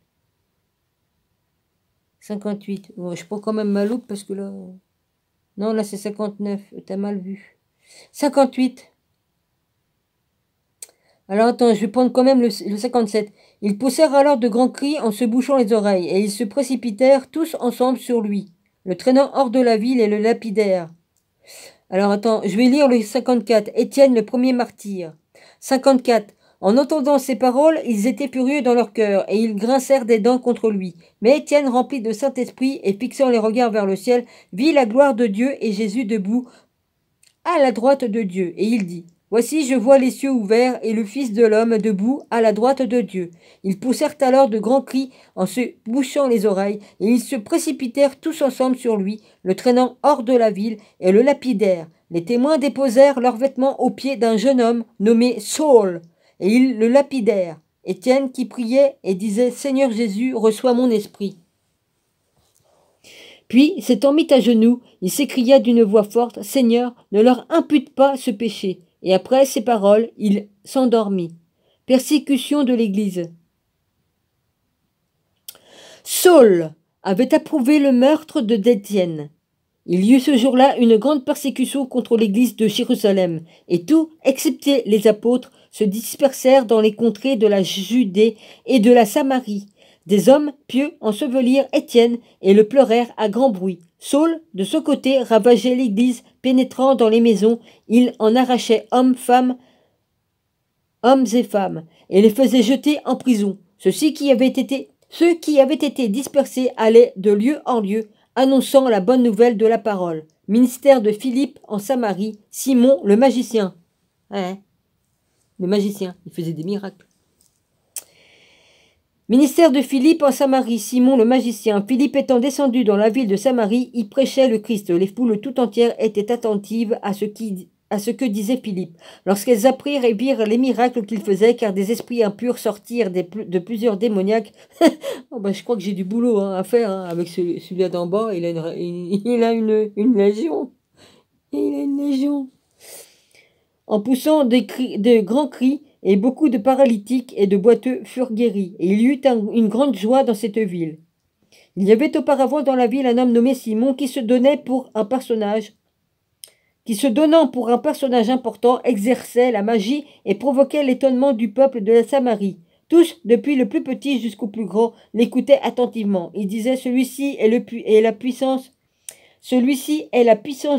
58. Bon, je prends quand même ma loupe parce que là... Non, là c'est 59. T'as mal vu. 58. Alors attends, je vais prendre quand même le 57. Ils poussèrent alors de grands cris en se bouchant les oreilles, et ils se précipitèrent tous ensemble sur lui, le traînant hors de la ville et le lapidèrent. Alors attends, je vais lire le 54. Étienne, le premier martyr. 54. En entendant ces paroles, ils étaient furieux dans leur cœur, et ils grincèrent des dents contre lui. Mais Étienne, rempli de Saint-Esprit, et fixant les regards vers le ciel, vit la gloire de Dieu et Jésus debout à la droite de Dieu. Et il dit, voici, je vois les cieux ouverts et le Fils de l'homme debout à la droite de Dieu. Ils poussèrent alors de grands cris en se bouchant les oreilles, et ils se précipitèrent tous ensemble sur lui, le traînant hors de la ville, et le lapidèrent. Les témoins déposèrent leurs vêtements aux pieds d'un jeune homme nommé Saul, et ils le lapidèrent. Étienne qui priait et disait, Seigneur Jésus, reçois mon esprit. Puis, s'étant mis à genoux, il s'écria d'une voix forte, Seigneur, ne leur impute pas ce péché. Et après ces paroles, il s'endormit. Persécution de l'Église. Saul avait approuvé le meurtre d'Étienne. Il y eut ce jour-là une grande persécution contre l'Église de Jérusalem, et tous, excepté les apôtres, se dispersèrent dans les contrées de la Judée et de la Samarie. Des hommes pieux ensevelirent Étienne et le pleurèrent à grand bruit. Saul, de son côté, ravageait l'Église, pénétrant dans les maisons. Il en arrachait hommes et femmes, et les faisait jeter en prison. Ceux qui avaient été dispersés allaient de lieu en lieu, annonçant la bonne nouvelle de la parole. Ministère de Philippe en Samarie, Simon le magicien. Ouais, le magicien, il faisait des miracles. Ministère de Philippe en Samarie, Simon le magicien. Philippe étant descendu dans la ville de Samarie, y prêchait le Christ. Les foules tout entières étaient attentives à ce que disait Philippe. Lorsqu'elles apprirent et virent les miracles qu'il faisait, car des esprits impurs sortirent de plusieurs démoniaques. Oh ben, je crois que j'ai du boulot à faire avec celui-là d'en bas. Il a une légion. Il a une légion. En poussant de grands cris, et beaucoup de paralytiques et de boiteux furent guéris, et il y eut une grande joie dans cette ville. Il y avait auparavant dans la ville un homme nommé Simon qui se donnant pour un personnage important, exerçait la magie et provoquait l'étonnement du peuple de la Samarie. Tous, depuis le plus petit jusqu'au plus grand, l'écoutaient attentivement. Il disait, celui-ci est la puissance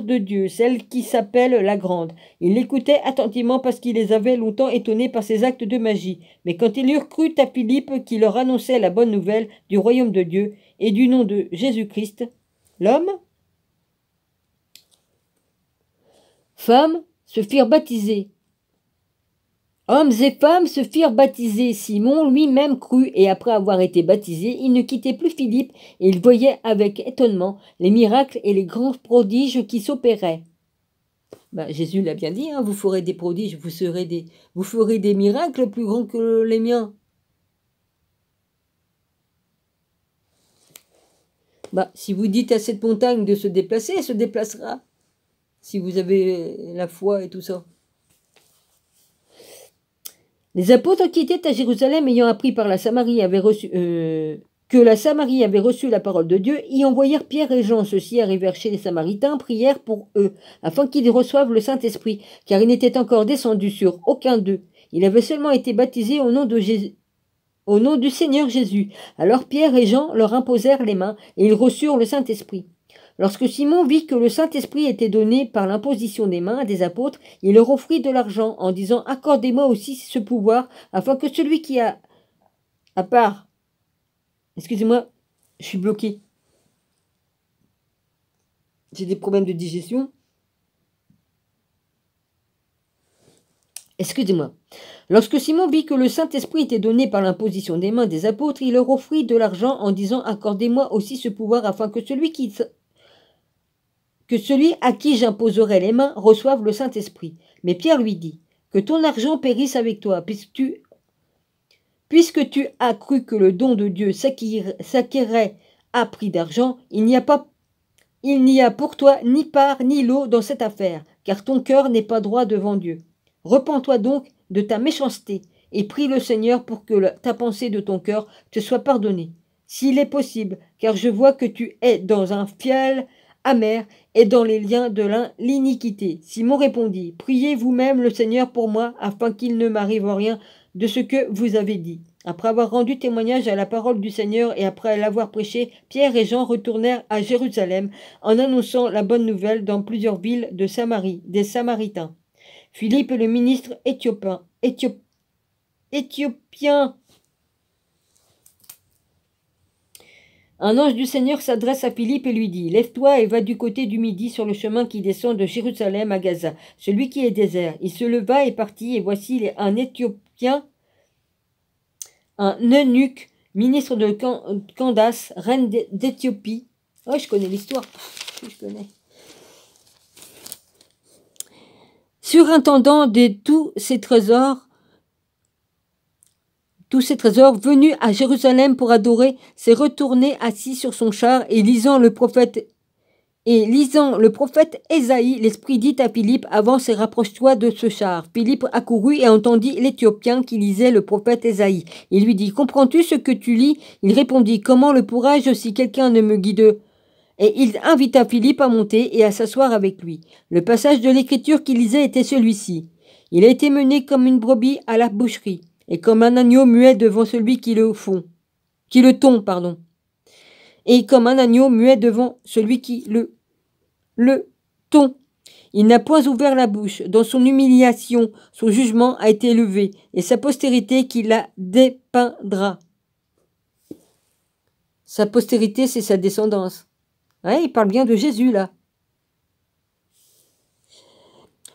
de Dieu, celle qui s'appelle la grande. Ils l'écoutaient attentivement parce qu'il les avait longtemps étonnés par ses actes de magie. Mais quand ils eurent cru à Philippe qui leur annonçait la bonne nouvelle du royaume de Dieu et du nom de Jésus-Christ, l'homme, femmes se firent baptiser. Hommes et femmes se firent baptiser. Simon lui-même crut, et après avoir été baptisé, il ne quittait plus Philippe, et il voyait avec étonnement les miracles et les grands prodiges qui s'opéraient. Jésus l'a bien dit, vous ferez des prodiges, vous ferez des miracles plus grands que les miens. Si vous dites à cette montagne de se déplacer, elle se déplacera. Si vous avez la foi et tout ça. Les apôtres qui étaient à Jérusalem, ayant appris par que la Samarie avait reçu la parole de Dieu, y envoyèrent Pierre et Jean. Ceux-ci arrivèrent chez les Samaritains, prièrent pour eux, afin qu'ils reçoivent le Saint-Esprit, car il n'était encore descendu sur aucun d'eux. Il avait seulement été baptisé au nom de Jésus. au nom du Seigneur Jésus. » Alors Pierre et Jean leur imposèrent les mains, et ils reçurent le Saint-Esprit. Lorsque Simon vit que le Saint-Esprit était donné par l'imposition des mains des apôtres, il leur offrit de l'argent, en disant « Accordez-moi aussi ce pouvoir, afin que celui qui a à part... » Excusez-moi, je suis bloqué. J'ai des problèmes de digestion. Excusez-moi. Lorsque Simon vit que le Saint-Esprit était donné par l'imposition des mains des apôtres, il leur offrit de l'argent en disant « Accordez-moi aussi ce pouvoir, afin que celui à qui j'imposerai les mains reçoive le Saint-Esprit. » Mais Pierre lui dit « Que ton argent périsse avec toi, puisque tu as cru que le don de Dieu s'acquérait à prix d'argent, il n'y a pour toi ni part ni lot dans cette affaire, car ton cœur n'est pas droit devant Dieu. Repens-toi donc de ta méchanceté, et prie le Seigneur pour que ta pensée de ton cœur te soit pardonnée, s'il est possible, car je vois que tu es dans un fiel amer et dans les liens de l'iniquité. » Simon répondit, « Priez vous-même le Seigneur pour moi, afin qu'il ne m'arrive rien de ce que vous avez dit. » Après avoir rendu témoignage à la parole du Seigneur et après l'avoir prêché, Pierre et Jean retournèrent à Jérusalem en annonçant la bonne nouvelle dans plusieurs villes de Samarie, des Samaritains. Philippe et le ministre éthiopien. Un ange du Seigneur s'adresse à Philippe et lui dit « Lève-toi et va du côté du midi sur le chemin qui descend de Jérusalem à Gaza, celui qui est désert. » Il se leva et partit, et voici un Éthiopien, un eunuque, ministre de Candace, reine d'Éthiopie. Oh, je connais l'histoire. Je connais. Surintendant de tous ces trésors, venu à Jérusalem pour adorer, s'est retourné assis sur son char et lisant le prophète Ésaïe, l'Esprit dit à Philippe, « Avance et rapproche-toi de ce char. » Philippe accourut et entendit l'Éthiopien qui lisait le prophète Ésaïe. Il lui dit, « Comprends-tu ce que tu lis ?» Il répondit, « Comment le pourrais-je si quelqu'un ne me guide ?» Et il invita Philippe à monter et à s'asseoir avec lui. Le passage de l'Écriture qu'il lisait était celui-ci. « Il a été mené comme une brebis à la boucherie, et comme un agneau muet devant celui qui le tond. Et comme un agneau muet devant celui qui le tond. Il n'a point ouvert la bouche. Dans son humiliation, son jugement a été levé, et sa postérité qui la dépeindra. » Sa postérité, c'est sa descendance. Ouais, il parle bien de Jésus, là.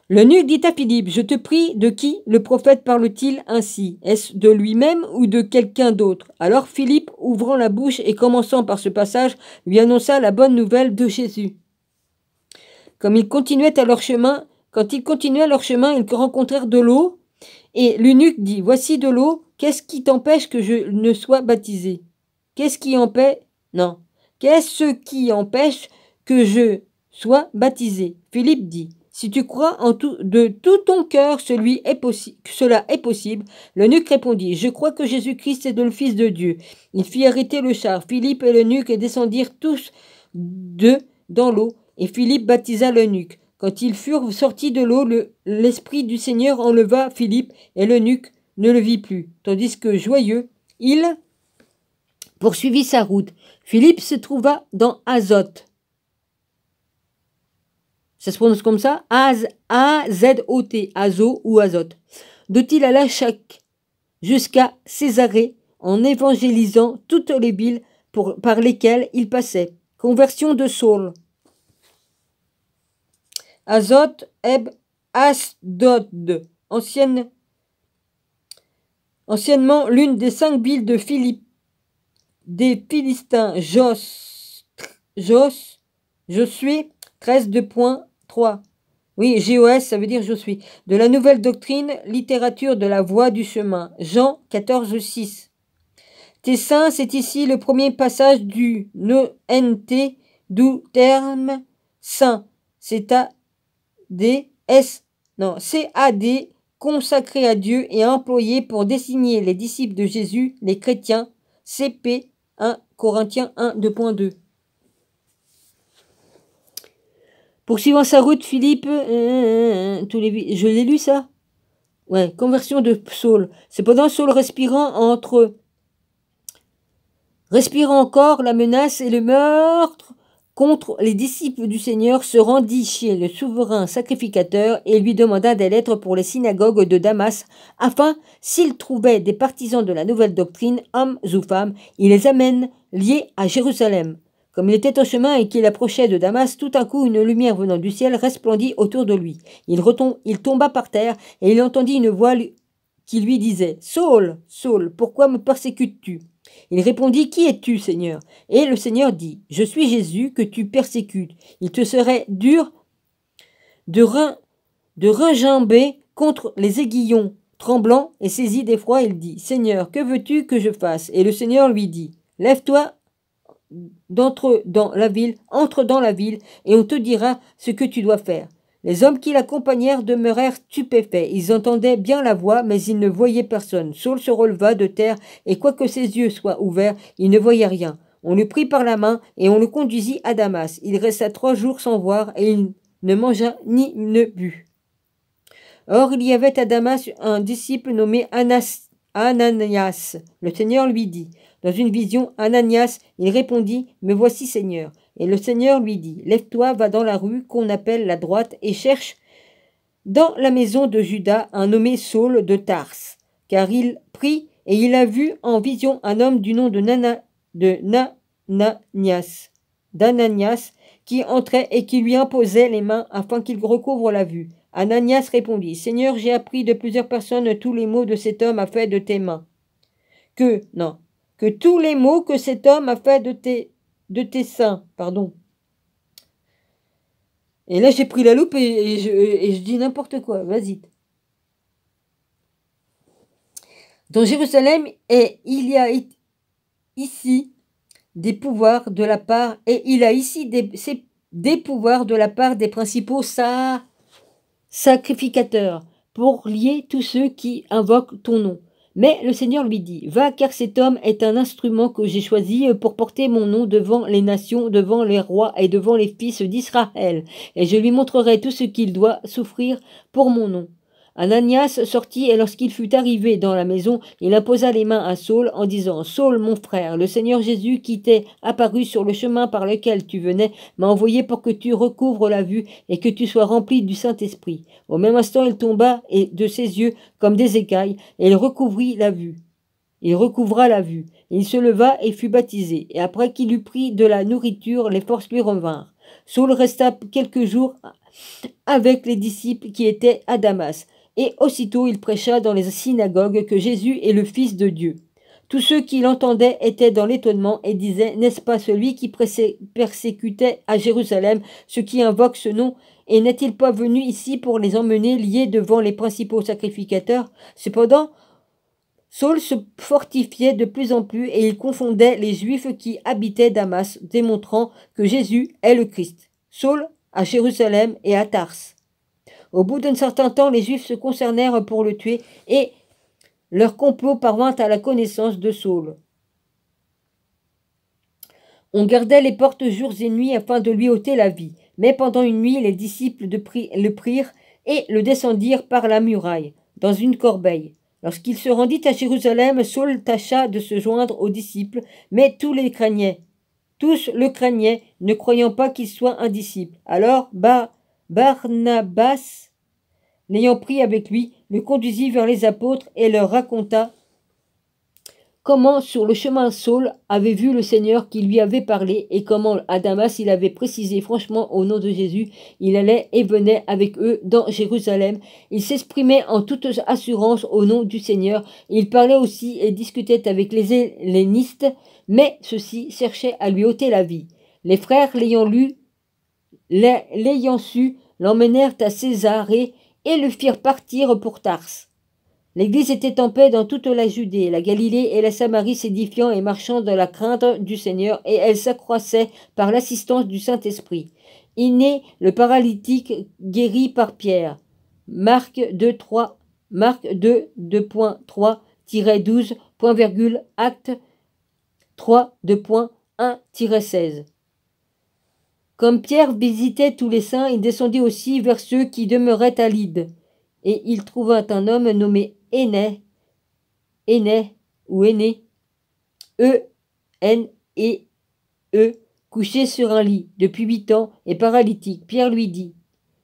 L'eunuque dit à Philippe, « Je te prie, de qui le prophète parle-t-il ainsi? Est-ce de lui-même ou de quelqu'un d'autre ?» Alors Philippe, ouvrant la bouche et commençant par ce passage, lui annonça la bonne nouvelle de Jésus. Quand ils continuaient leur chemin, ils rencontrèrent de l'eau, et l'eunuque dit, « Voici de l'eau, qu'est-ce qui t'empêche que je ne sois baptisé? » Qu'est-ce qui empêche que je sois baptisé? Philippe dit, « Si tu crois de tout ton cœur, cela est possible. » L'eunuque répondit, « Je crois que Jésus-Christ est le Fils de Dieu. » Il fit arrêter le char. Philippe et l'eunuque descendirent tous deux dans l'eau, et Philippe baptisa l'eunuque. Quand ils furent sortis de l'eau, l'Esprit du Seigneur enleva Philippe, et l'eunuque ne le vit plus. Tandis que, joyeux, il poursuivit sa route. Philippe se trouva dans Azote. Ça se prononce comme ça, A-Z-O-T, Azo ou Azote. D'où il alla jusqu'à Césarée, en évangélisant toutes les villes par lesquelles il passait. Conversion de Saul. Azote, Asdod, anciennement l'une des 5 villes de Philippe, des Philistins. Josué 13.3. Oui, G-O-S, ça veut dire je suis. De la nouvelle doctrine, littérature de la voie du chemin. Jean 14.6. Tes saints, c'est ici le premier passage du NT, d'où terme saint. C-A-D, consacré à Dieu et employé pour désigner les disciples de Jésus, les chrétiens. CP 1 Corinthiens 1, 2.2. Poursuivant sa route, Philippe, je l'ai lu ça? Ouais, conversion de Saul. Cependant, Saul respirant entre Respirant encore la menace et le meurtre contre les disciples du Seigneur, se rendit chez le souverain sacrificateur et lui demanda des lettres pour les synagogues de Damas, afin, s'il trouvait des partisans de la nouvelle doctrine, hommes ou femmes, il les amène liés à Jérusalem. Comme il était en chemin et qu'il approchait de Damas, tout à coup une lumière venant du ciel resplendit autour de lui. Il tomba par terre et il entendit une voix qui lui disait « Saul, Saul, pourquoi me persécutes-tu » Il répondit « Qui es-tu, Seigneur » Et le Seigneur dit « Je suis Jésus que tu persécutes. Il te serait dur de regimber contre les aiguillons. » Tremblant et saisi d'effroi, il dit « Seigneur, que veux-tu que je fasse » Et le Seigneur lui dit « Lève-toi, entre dans la ville, et on te dira ce que tu dois faire. » Les hommes qui l'accompagnèrent demeurèrent stupéfaits. Ils entendaient bien la voix, mais ils ne voyaient personne. Saul se releva de terre, et quoique ses yeux soient ouverts, il ne voyait rien. On le prit par la main, et on le conduisit à Damas. Il resta 3 jours sans voir, et il ne mangea ni ne but. Or, il y avait à Damas un disciple nommé Ananias. Le Seigneur lui dit, dans une vision, Ananias, il répondit, « Me voici, Seigneur. » Et le Seigneur lui dit, « Lève-toi, va dans la rue qu'on appelle la droite et cherche dans la maison de Judas un nommé Saul de Tars. » Car il prit et il a vu en vision un homme du nom d'Ananias qui entrait et qui lui imposait les mains afin qu'il recouvre la vue. Ananias répondit, « Seigneur, j'ai appris de plusieurs personnes tous les maux de cet homme a fait de tes mains. » Que tous les maux que cet homme a fait de tes seins, pardon. Et là, j'ai pris la loupe et je dis n'importe quoi. Vas-y. Dans Jérusalem, il y a ici des pouvoirs de la part, et il a ici des pouvoirs de la part des principaux sacrificateurs pour lier tous ceux qui invoquent ton nom. Mais le Seigneur lui dit, « Va, car cet homme est un instrument que j'ai choisi pour porter mon nom devant les nations, devant les rois et devant les fils d'Israël, et je lui montrerai tout ce qu'il doit souffrir pour mon nom. » Ananias sortit, et lorsqu'il fut arrivé dans la maison, il imposa les mains à Saul en disant, « Saul, mon frère, le Seigneur Jésus qui t'est apparu sur le chemin par lequel tu venais, m'a envoyé pour que tu recouvres la vue et que tu sois rempli du Saint-Esprit. » Au même instant, il tomba de ses yeux comme des écailles, et il recouvrit la vue. Il recouvra la vue. Il se leva et fut baptisé. Et après qu'il eut pris de la nourriture, les forces lui revinrent. Saul resta quelques jours avec les disciples qui étaient à Damas. Et aussitôt il prêcha dans les synagogues que Jésus est le Fils de Dieu. Tous ceux qui l'entendaient étaient dans l'étonnement et disaient, « N'est-ce pas celui qui persécutait à Jérusalem ceux qui invoquent ce nom ? Et n'est-il pas venu ici pour les emmener liés devant les principaux sacrificateurs ?» Cependant, Saul se fortifiait de plus en plus et il confondait les Juifs qui habitaient Damas, démontrant que Jésus est le Christ. Saul à Jérusalem et à Tars. Au bout d'un certain temps, les Juifs se concernèrent pour le tuer et leur complot parvint à la connaissance de Saul. On gardait les portes jours et nuits afin de lui ôter la vie. Mais pendant une nuit, les disciples le prirent et le descendirent par la muraille, dans une corbeille. Lorsqu'il se rendit à Jérusalem, Saul tâcha de se joindre aux disciples, mais tous le craignaient, ne croyant pas qu'il soit un disciple. Alors Barnabas, l'ayant pris avec lui, le conduisit vers les apôtres et leur raconta comment sur le chemin Saul avait vu le Seigneur qui lui avait parlé et comment à Damas il avait précisé franchement au nom de Jésus, il allait et venait avec eux dans Jérusalem. Il s'exprimait en toute assurance au nom du Seigneur. Il parlait aussi et discutait avec les hellénistes, mais ceux-ci cherchaient à lui ôter la vie. Les frères l'ayant su, l'emmenèrent à Césarée et le firent partir pour Tars. L'Église était en paix dans toute la Judée, la Galilée et la Samarie, s'édifiant et marchant dans la crainte du Seigneur, et elle s'accroissait par l'assistance du Saint-Esprit. Iné, le paralytique guéri par Pierre. Marc 2, 2.3-12, Acte 3, 2.1-16. Comme Pierre visitait tous les saints, il descendit aussi vers ceux qui demeuraient à Lyde. Et il trouva un homme nommé Énée, N et E, couché sur un lit depuis 8 ans et paralytique. Pierre lui dit,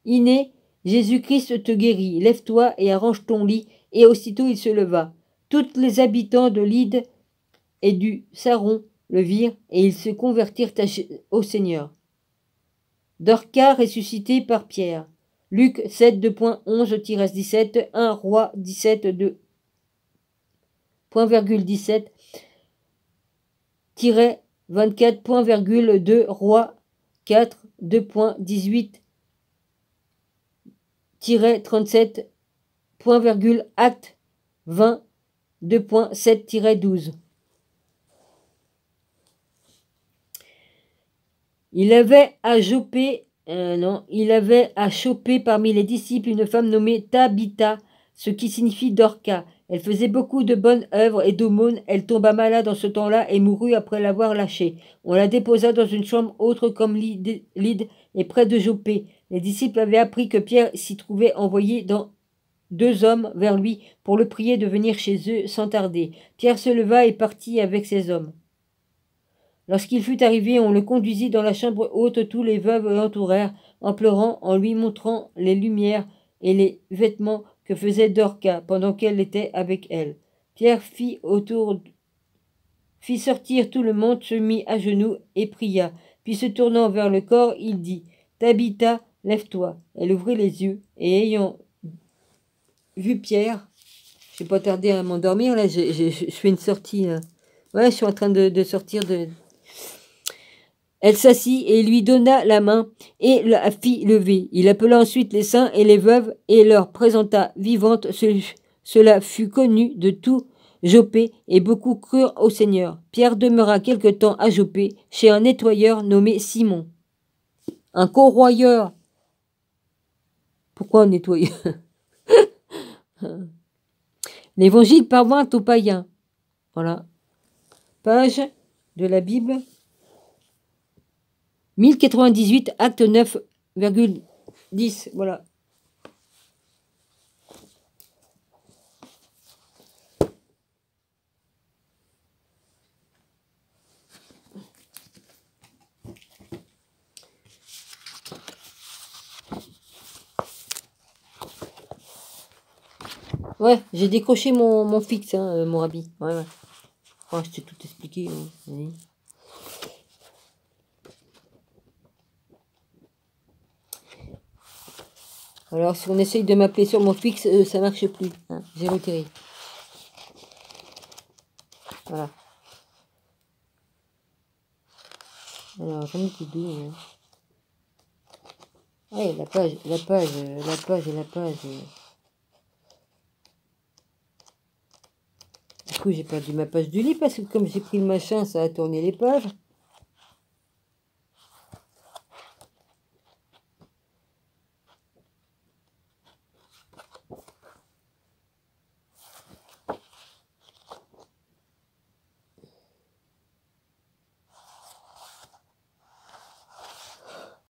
Iné, Jésus-Christ te guérit, lève-toi et arrange ton lit. Et aussitôt il se leva. Tous les habitants de Lyde et du Saron le virent, et ils se convertirent au Seigneur. Dorcas ressuscité par Pierre. Luc 7, 2.11-17, 1 Roi 17, 2.17, 24.2 Roi 4, 2.18, 37, Acte 20, 2.7-12. Il avait à choper parmi les disciples une femme nommée Tabitha, ce qui signifie Dorcas. Elle faisait beaucoup de bonnes œuvres et d'aumônes. Elle tomba malade en ce temps-là et mourut après l'avoir lâchée. On la déposa dans une chambre autre comme Lyde et près de Jopé. Les disciples avaient appris que Pierre s'y trouvait, envoyé 2 hommes vers lui pour le prier de venir chez eux sans tarder. Pierre se leva et partit avec ces hommes. Lorsqu'il fut arrivé, on le conduisit dans la chambre haute. Tous les veuves l'entourèrent, en pleurant, en lui montrant les lumières et les vêtements que faisait Dorcas pendant qu'elle était avec elle. Pierre fit sortir tout le monde, se mit à genoux et pria. Puis se tournant vers le corps, il dit, Tabitha, lève-toi. Elle ouvrit les yeux, et ayant vu Pierre, j'ai pas tardé à m'endormir, là, je fais une sortie, là. Ouais, je suis en train de sortir de... Elle s'assit et lui donna la main et la fit lever. Il appela ensuite les saints et les veuves et leur présenta vivantes. Cela fut connu de tout Jopé et beaucoup crurent au Seigneur. Pierre demeura quelque temps à Jopé chez un nettoyeur nommé Simon. Un corroyeur. Pourquoi un nettoyeur? L'évangile parvint aux païens. Voilà. Page de la Bible. 1098, acte 9,10. Voilà. Ouais, j'ai décroché mon fixe, hein, mon habit. Ouais, ouais. Oh, je t'ai tout expliqué. Hein. Oui. Alors, si on essaye de m'appeler sur mon fixe, ça marche plus. Hein. J'ai retiré. Voilà. Alors, j'en ai plus deux. Hein. Ouais, la page. Du coup, j'ai perdu ma page du lit parce que comme j'ai pris le machin, ça a tourné les pages.